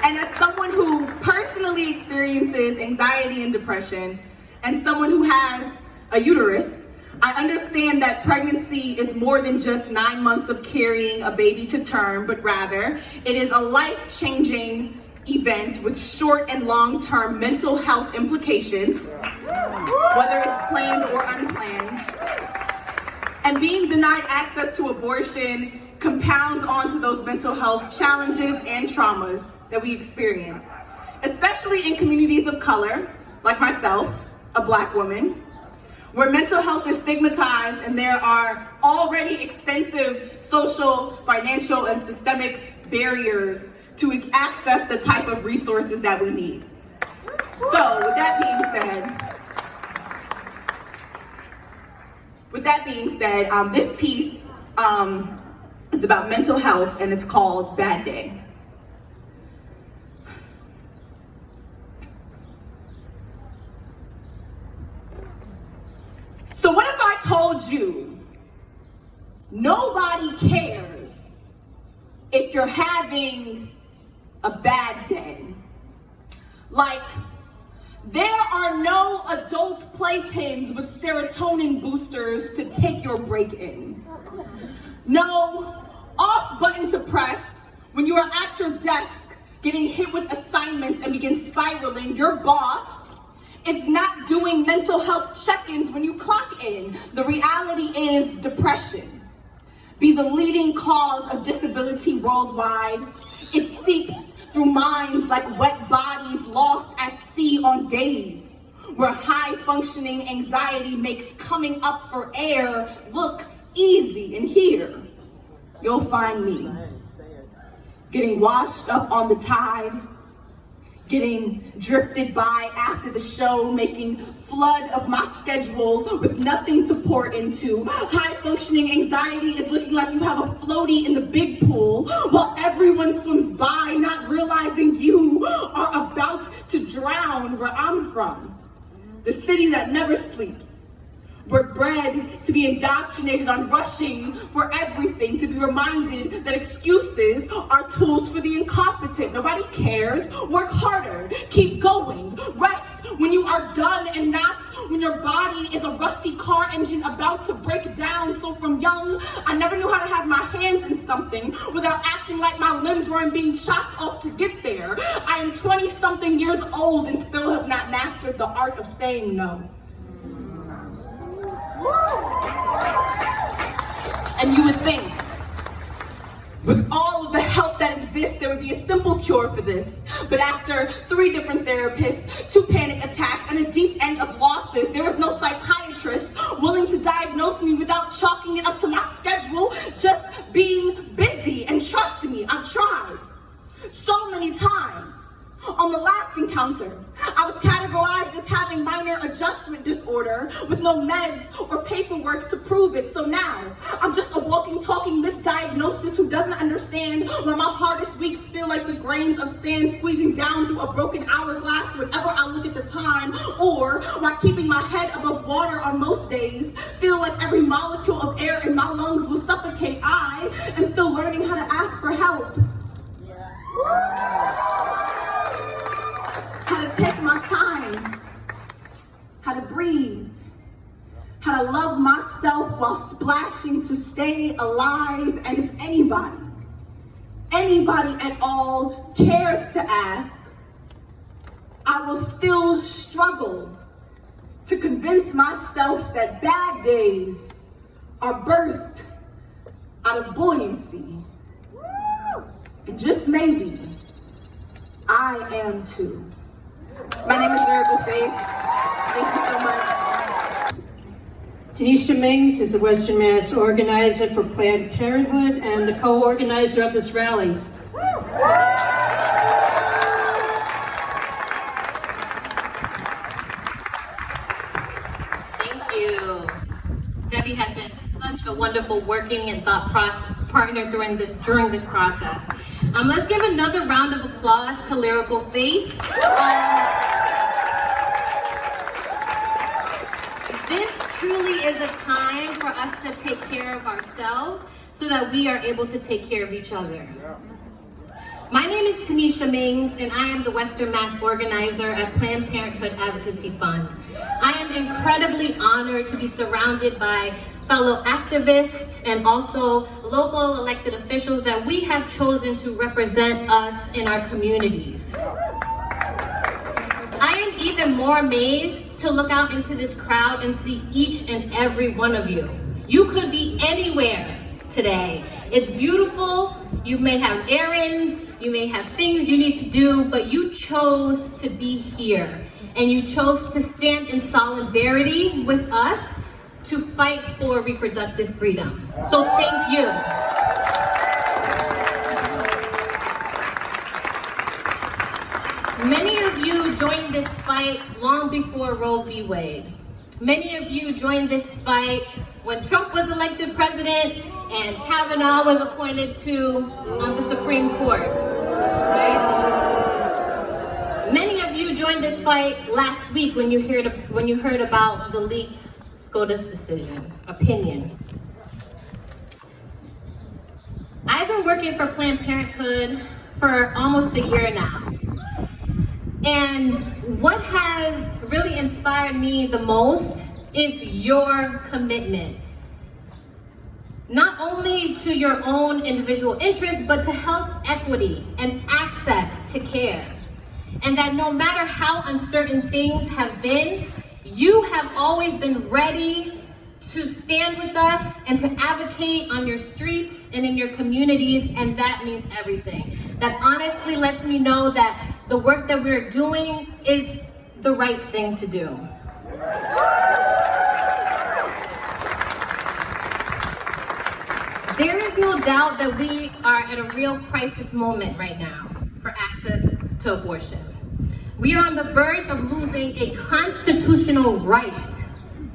[SPEAKER 10] And as someone who personally experiences anxiety and depression, and someone who has a uterus, I understand that pregnancy is more than just 9 months of carrying a baby to term, but rather it is a life-changing event with short and long-term mental health implications, whether it's planned or unplanned. And being denied access to abortion compounds onto those mental health challenges and traumas that we experience, especially in communities of color, like myself, a Black woman, where mental health is stigmatized and there are already extensive social, financial, and systemic barriers to access the type of resources that we need. So, with that being said, this piece is about mental health, and it's called Bad Day. So what if I told you nobody cares if you're having a bad day? Like, there are no adult playpens with serotonin boosters to take your break in. No off button to press when you are at your desk getting hit with assignments and begin spiraling. Your boss is not doing mental health check-ins when you clock in. The reality is depression be the leading cause of disability worldwide. It seeps through minds like wet bodies lost at sea on days where high-functioning anxiety makes coming up for air look easy. And here, you'll find me getting washed up on the tide, getting drifted by after the show, making flood of my schedule with nothing to pour into. High-functioning anxiety is looking like you have a floaty in the big pool while everyone swims by, not realizing you are about to drown where I'm from. The city that never sleeps. We're bred to be indoctrinated on rushing for everything, to be reminded that excuses are tools for the incompetent. Nobody cares. Work harder. Keep going. Rest when you are done and not when your body is a rusty car engine about to break down. So from young, I never knew how to have my hands in something without acting like my limbs weren't being chopped off to get there. I am 20-something years old and still have not mastered the art of saying no. And you would think, with all of the help that exists, there would be a simple cure for this. But after 3 different therapists, 2 panic attacks, and a deep end of losses, there is no psychiatrist willing to diagnose me without chalking it up to my schedule, just being busy. And trust me, I've tried so many times. On the last encounter, I was categorized as having minor adjustment disorder with no meds or paperwork to prove it. So now, I'm just a walking, talking misdiagnosis who doesn't understand why my hardest weeks feel like the grains of sand squeezing down through a broken hourglass whenever I look at the time, or why keeping my head above water on most days feel like every molecule of air in my lungs will suffocate. I am still learning how to ask for help. How to take my time, how to breathe, how to love myself while splashing to stay alive. And if anybody at all cares to ask, I will still struggle to convince myself that bad days are birthed out of buoyancy. And just maybe, I am too. My name is Miracle Faith. Thank you so much.
[SPEAKER 2] Tanisha Mings is the Western Mass organizer for Planned Parenthood and the co-organizer of this rally.
[SPEAKER 11] Thank you. Debbie has been such a wonderful working and thought partner during this process. Let's give another round of applause to Lyrical Faith. This truly is a time for us to take care of ourselves so that we are able to take care of each other. My name is Tanisha Mings, and I am the Western Mass organizer at Planned Parenthood Advocacy Fund. I am incredibly honored to be surrounded by fellow activists and also local elected officials that we have chosen to represent us in our communities. I am even more amazed to look out into this crowd and see each and every one of you. You could be anywhere today. It's beautiful. You may have errands, you may have things you need to do, but you chose to be here. And you chose to stand in solidarity with us to fight for reproductive freedom. So thank you. Many of you joined this fight long before Roe v. Wade. Many of you joined this fight when Trump was elected president and Kavanaugh was appointed to the Supreme Court, right? Many of you joined this fight last week when you heard about the leaked SCOTUS opinion. I've been working for Planned Parenthood for almost a year now. And what has really inspired me the most is your commitment. Not only to your own individual interests, but to health equity and access to care. And that no matter how uncertain things have been, you have always been ready to stand with us and to advocate on your streets and in your communities, and that means everything. That honestly lets me know that the work that we're doing is the right thing to do. There is no doubt that we are at a real crisis moment right now for access to abortion. We are on the verge of losing a constitutional right,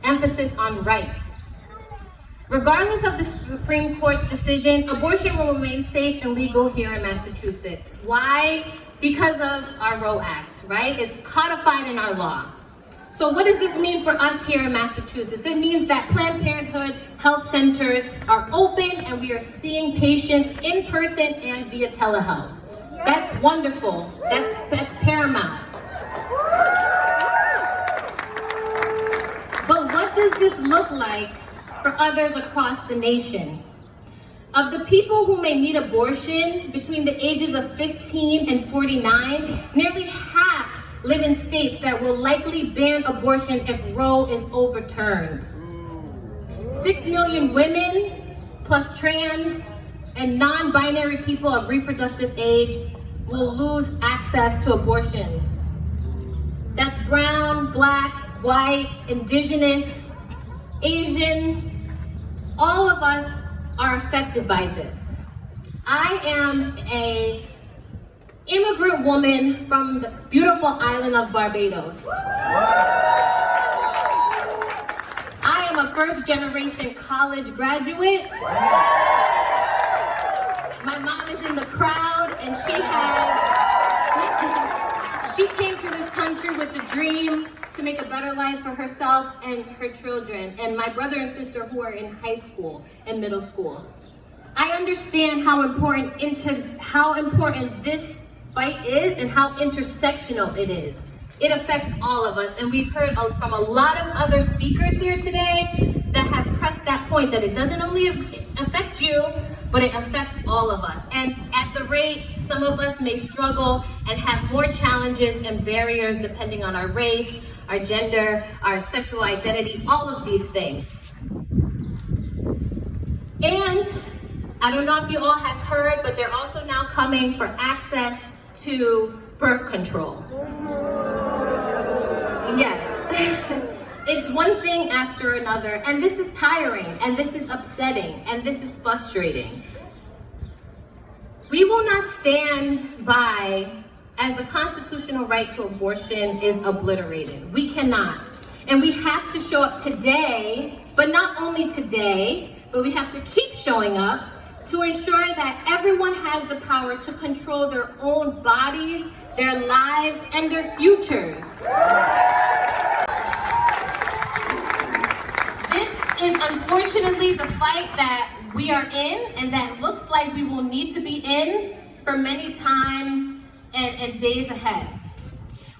[SPEAKER 11] emphasis on rights. Regardless of the Supreme Court's decision, abortion will remain safe and legal here in Massachusetts. Why? Because of our Roe Act, right? It's codified in our law. So what does this mean for us here in Massachusetts? It means that Planned Parenthood health centers are open and we are seeing patients in person and via telehealth. That's wonderful. That's paramount. But what does does this look like for others across the nation? Of the people who may need abortion between the ages of 15 and 49, nearly half live in states that will likely ban abortion if Roe is overturned. 6 million women, plus trans and non-binary people of reproductive age, will lose access to abortion. That's brown, black, white, indigenous, Asian. All of us are affected by this. I am an immigrant woman from the beautiful island of Barbados. I am a first-generation college graduate. My mom is in the crowd, and she came to this country with the dream to make a better life for herself and her children, and my brother and sister who are in high school and middle school. I understand how important this fight is and how intersectional it is. It affects all of us, and we've heard from a lot of other speakers here today that have pressed that point that it doesn't only affect you, but it affects all of us. And at the rate, some of us may struggle and have more challenges and barriers depending on our race, our gender, our sexual identity, all of these things. And I don't know if you all have heard, but they're also now coming for access to birth control. Yes. It's one thing after another, and this is tiring, and this is upsetting, and this is frustrating. We will not stand by as the constitutional right to abortion is obliterated. We cannot. And we have to show up today, but not only today, but we have to keep showing up to ensure that everyone has the power to control their own bodies, their lives, and their futures. This is unfortunately the fight that we are in and that looks like we will need to be in for many times and days ahead.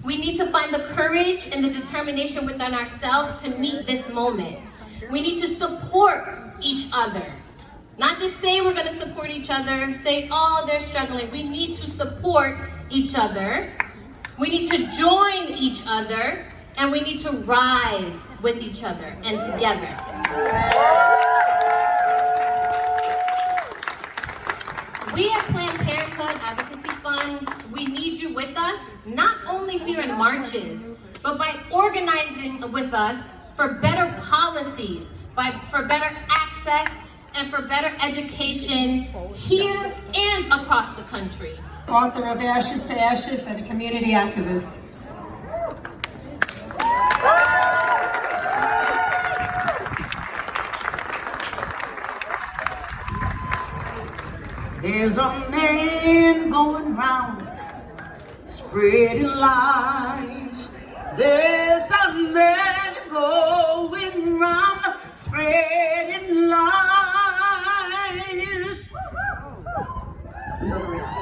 [SPEAKER 11] We need to find the courage and the determination within ourselves to meet this moment. We need to support each other. Not just say we're gonna support each other, say, oh, they're struggling. We need to support each other. We need to join each other, and we need to rise with each other and together. We at Planned Parenthood Advocacy Fund, we need you with us, not only here in marches, but by organizing with us for better policies, for better access, and for better education here and across the country.
[SPEAKER 2] Author of Ashes to Ashes and a community activist.
[SPEAKER 12] There's a man going round spreading lies. There's a man going round spreading lies. You know the rest.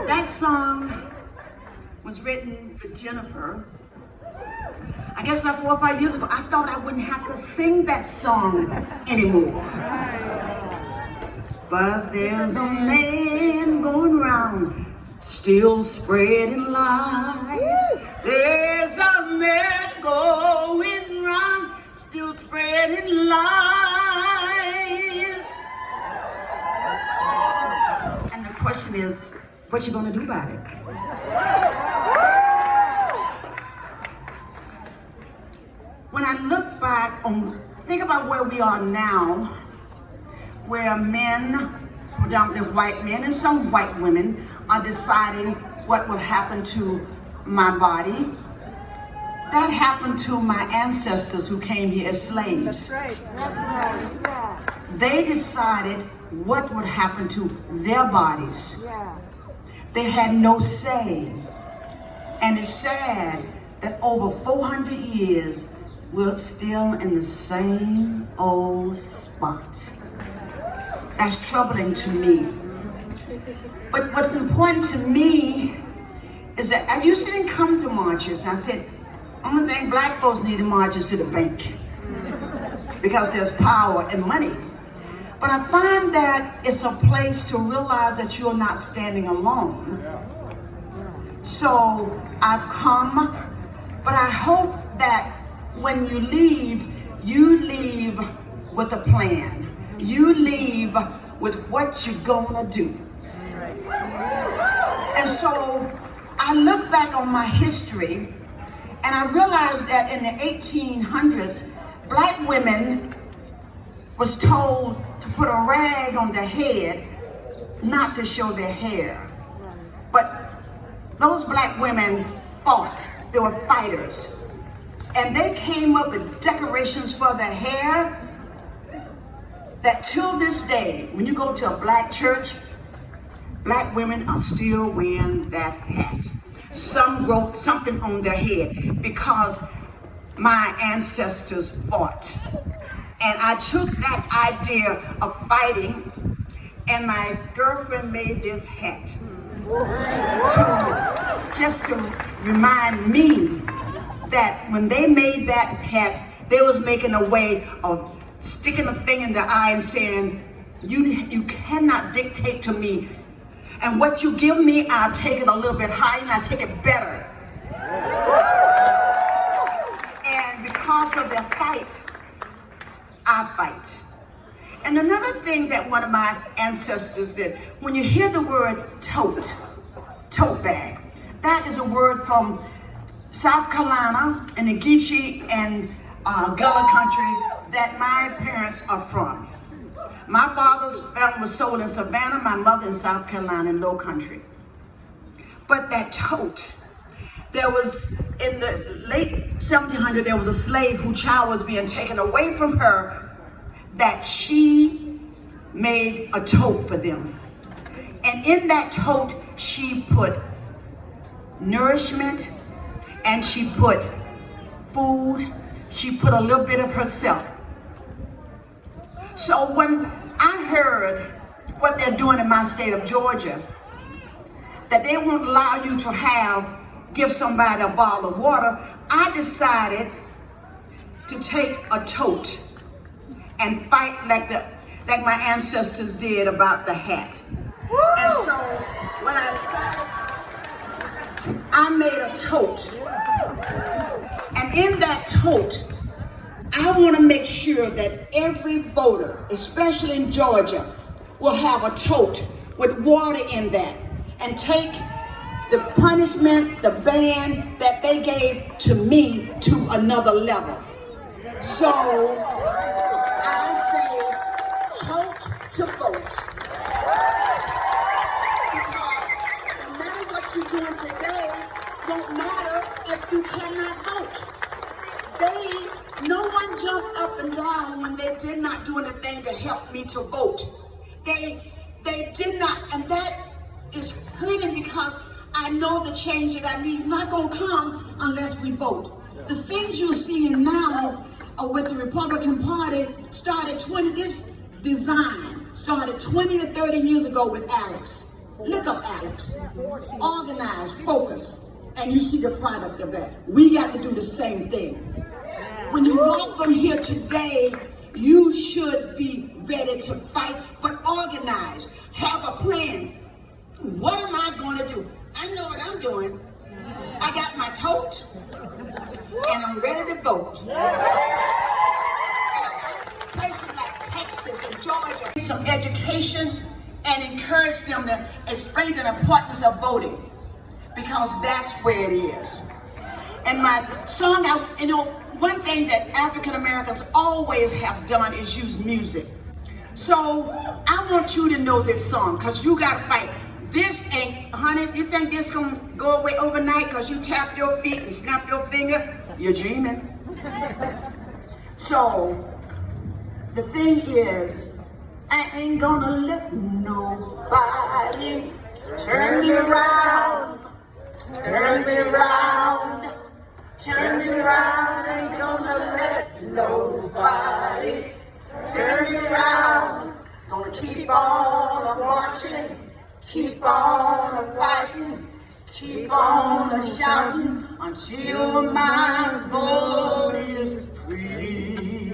[SPEAKER 12] That song was written for Jennifer. I guess about 4 or 5 years ago, I thought I wouldn't have to sing that song anymore. But there's a man going round still spreading lies. There's a man going round still spreading lies. And the question is, what you gonna do about it? When I look back think about where we are now, where men, predominantly white men and some white women, are deciding what will happen to my body. That happened to my ancestors who came here as slaves. That's right. They decided what would happen to their bodies. They had no say. And it's sad that over 400 years, we're still in the same old spot. That's troubling to me. But what's important to me is that I usually didn't come to marches. I said, only thing black folks need to march is to the bank. because there's power and money. But I find that it's a place to realize that you're not standing alone. So I've come, but I hope that when you leave with a plan. You leave with what you're gonna do. And so I look back on my history and I realized that in the 1800s, black women was told to put a rag on their head, not to show their hair. But those black women fought, they were fighters. And they came up with decorations for their hair that till this day, when you go to a black church, black women are still wearing that hat. Some wrote something on their head because my ancestors fought. And I took that idea of fighting, and my girlfriend made this hat just to remind me that when they made that hat, they was making a way of sticking a finger in the eye and saying, you cannot dictate to me. And what you give me, I'll take it a little bit higher and I'll take it better. And because of their fight, I fight. And another thing that one of my ancestors did, when you hear the word tote bag, that is a word from South Carolina and the Geechee and Gullah country that my parents are from. My father's family was sold in Savannah, my mother in South Carolina in Low Country. But that tote, there was, in the late 1700s, there was a slave whose child was being taken away from her, that she made a tote for them. And in that tote, she put nourishment, and she put food, she put a little bit of herself. So when I heard what they're doing in my state of Georgia, that they won't allow you to give somebody a bottle of water, I decided to take a tote and fight like my ancestors did about the hat. Woo! And so when I made a tote, and in that tote, I want to make sure that every voter, especially in Georgia, will have a tote with water in that and take the punishment, the ban that they gave to me to another level. So I say tote to vote. Because no matter what you're doing today, won't matter if you cannot vote. No one jumped up and down when they did not do anything to help me to vote. They did not, and that is hurting because I know the change that I need is not going to come unless we vote. The things you're seeing now with the Republican Party this design started 20 to 30 years ago with Alex. Look up Alex. Organize, focus, and you see the product of that. We got to do the same thing. When you walk from here today, you should be ready to fight, but organize. Have a plan. What am I going to do? I know what I'm doing. I got my tote, and I'm ready to vote. Places like Texas and Georgia, some education and encourage them to explain the importance of voting, because that's where it is. And my song, one thing that African Americans always have done is use music. So I want you to know this song, because you got to fight. This ain't, honey, you think this gonna go away overnight because you tap your feet and snap your finger? You're dreaming. So the thing is, I ain't gonna let nobody turn me around, turn me around. Turn me around, ain't gonna let nobody turn me around. Gonna keep on marching, keep on fighting, keep on shouting until my vote is free.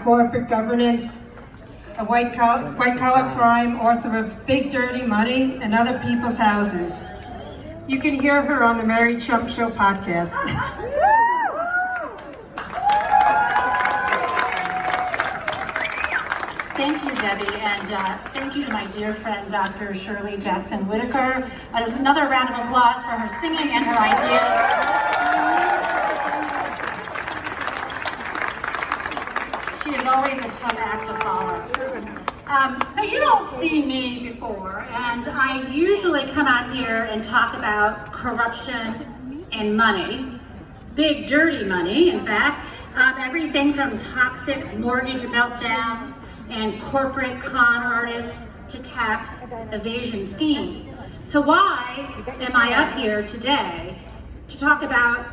[SPEAKER 2] corporate governance, a white-collar crime, author of Big Dirty Money and Other People's Houses. You can hear her on the Mary Trump Show podcast.
[SPEAKER 13] Thank you, Debbie, and thank you to my dear friend, Dr. Shirley Jackson Whitaker. Another round of applause for her singing and her ideas. She is always a tough act to follow. So you all have seen me before, and I usually come out here and talk about corruption and money, big dirty money, in fact, everything from toxic mortgage meltdowns and corporate con artists to tax evasion schemes. So why am I up here today to talk about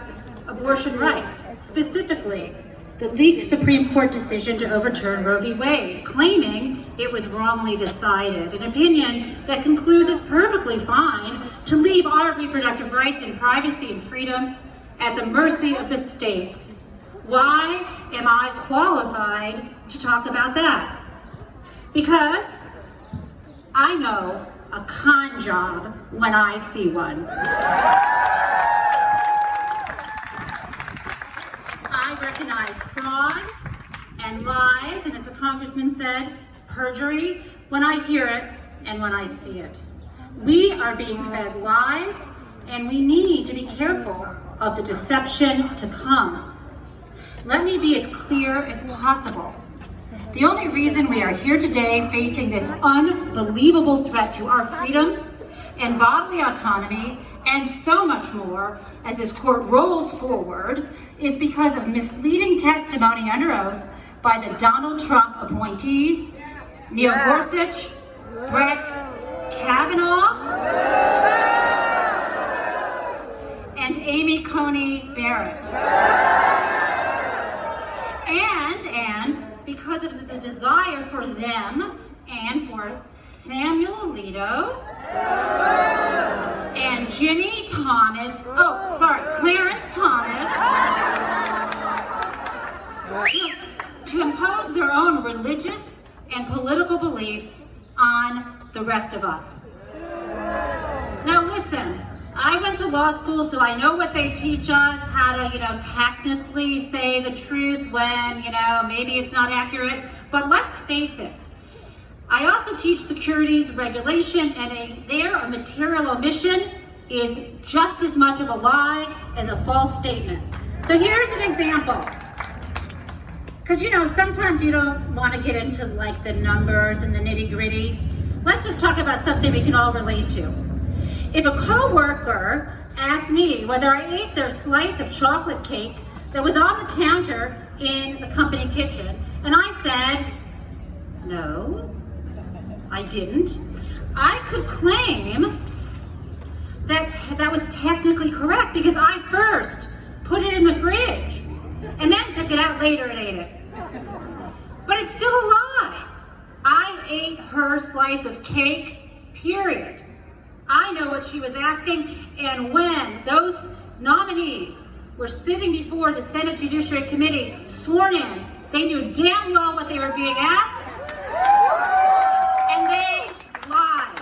[SPEAKER 13] abortion rights, specifically the leaked Supreme Court decision to overturn Roe v. Wade, claiming it was wrongly decided, an opinion that concludes it's perfectly fine to leave our reproductive rights and privacy and freedom at the mercy of the states? Why am I qualified to talk about that? Because I know a con job when I see one. I recognize fraud and lies, and as the congressman said, perjury, when I hear it and when I see it. We are being fed lies, and we need to be careful of the deception to come. Let me be as clear as possible. The only reason we are here today facing this unbelievable threat to our freedom and bodily autonomy and so much more as this court rolls forward is because of misleading testimony under oath by the Donald Trump appointees, Neil Gorsuch, Brett Kavanaugh, and Amy Coney Barrett. And because of the desire for them and for Samuel Alito and Clarence Thomas to impose their own religious and political beliefs on the rest of us. Now listen, I went to law school, so I know what they teach us, how to, technically say the truth when, maybe it's not accurate. But let's face it, I also teach securities regulation, and a material omission is just as much of a lie as a false statement. So here's an example. Because, sometimes you don't want to get into like the numbers and the nitty-gritty. Let's just talk about something we can all relate to. If a coworker asked me whether I ate their slice of chocolate cake that was on the counter in the company kitchen, and I said, no, I didn't, I could claim that that was technically correct because I first put it in the fridge and then took it out later and ate it. But it's still a lie. I ate her slice of cake, period. I know what she was asking, and when those nominees were sitting before the Senate Judiciary Committee, sworn in, they knew damn well what they were being asked, and they lied.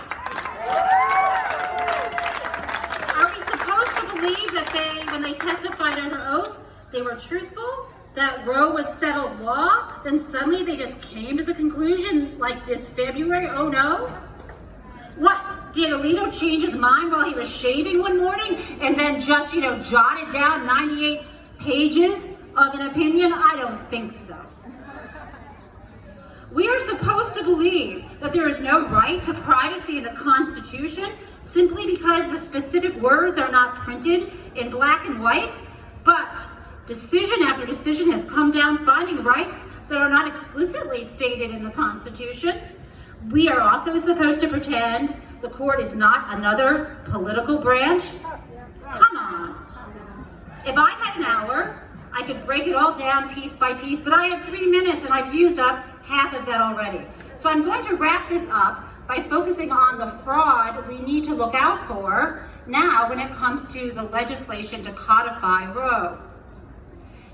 [SPEAKER 13] Are we supposed to believe that when they testified under oath, they were truthful? That Roe was settled law? Then suddenly they just came to the conclusion, like this February, oh no? What? Did Alito change his mind while he was shaving one morning and then just, jotted down 98 pages of an opinion? I don't think so. We are supposed to believe that there is no right to privacy in the Constitution simply because the specific words are not printed in black and white, but decision after decision has come down finding rights that are not explicitly stated in the Constitution. We are also supposed to pretend the court is not another political branch? Come on. If I had an hour, I could break it all down piece by piece, but I have 3 minutes and I've used up half of that already. So I'm going to wrap this up by focusing on the fraud we need to look out for now when it comes to the legislation to codify Roe.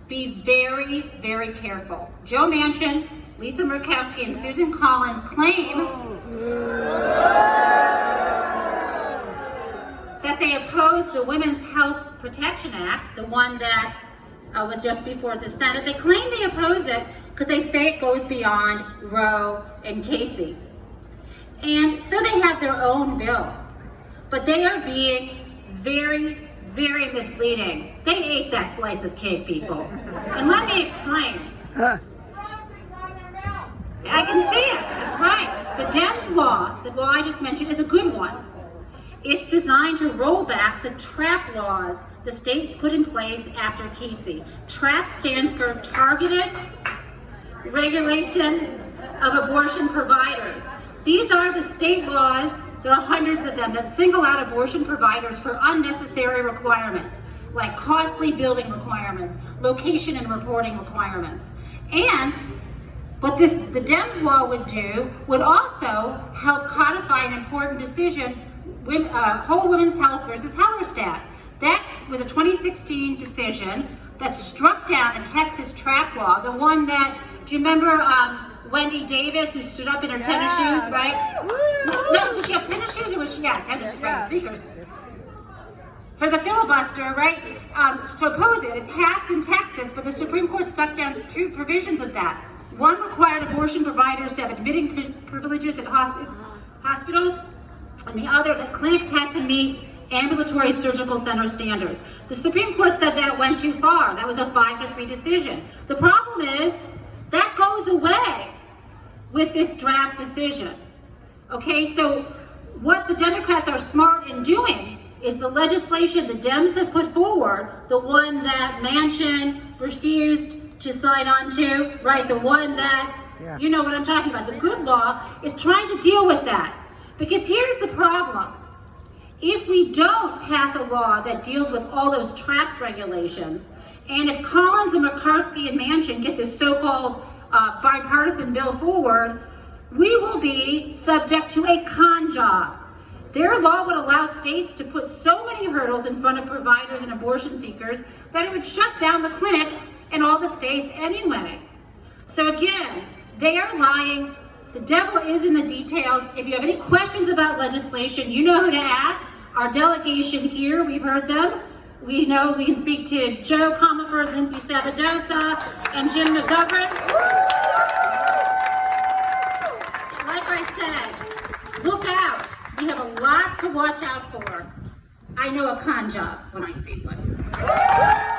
[SPEAKER 13] be very, very careful. Joe Manchin, Lisa Murkowski, and Susan Collins claim that they oppose the Women's Health Protection Act, the one that was just before the Senate. They claim they oppose it because they say it goes beyond Roe and Casey. And so they have their own bill, but they are being very, very misleading. They ate that slice of cake, people. And let me explain. I can see it, that's right. The Dems law, the law I just mentioned, is a good one. It's designed to roll back the TRAP laws the states put in place after Casey. TRAP stands for Targeted Regulation of Abortion Providers. These are the state laws, there are hundreds of them, that single out abortion providers for unnecessary requirements, like costly building requirements, location and reporting requirements. And what the Dems law would do would also help codify an important decision, Whole Women's Health versus Hellerstedt. That was a 2016 decision that struck down the Texas TRAP law, the one that, do you remember Wendy Davis, who stood up in her tennis shoes, right? No, did she have tennis shoes or was she, tennis shoes, right, sneakers. For the filibuster, right, to oppose it. It passed in Texas, but the Supreme Court stuck down two provisions of that. One required abortion providers to have admitting privileges at hospitals, and the other that clinics had to meet ambulatory surgical center standards. The Supreme Court said that went too far. That was a 5-3 decision. The problem is that goes away with this draft decision. Okay, so what the Democrats are smart in doing is the legislation the Dems have put forward, the one that Manchin refused to sign on to, right? The one that, you know what I'm talking about, the good law, is trying to deal with that. Because here's the problem. If we don't pass a law that deals with all those TRAP regulations, and if Collins and McCarthy and Manchin get this so-called bipartisan bill forward, we will be subject to a con job. Their law would allow states to put so many hurdles in front of providers and abortion seekers that it would shut down the clinics in all the states anyway. So again, they are lying. The devil is in the details. If you have any questions about legislation, you know who to ask. Our delegation here, we've heard them. We know we can speak to Joe Comerford, Lindsay Sabadosa, and Jim McGovern. Like I said, look out. We have a lot to watch out for. I know a con job when I see one.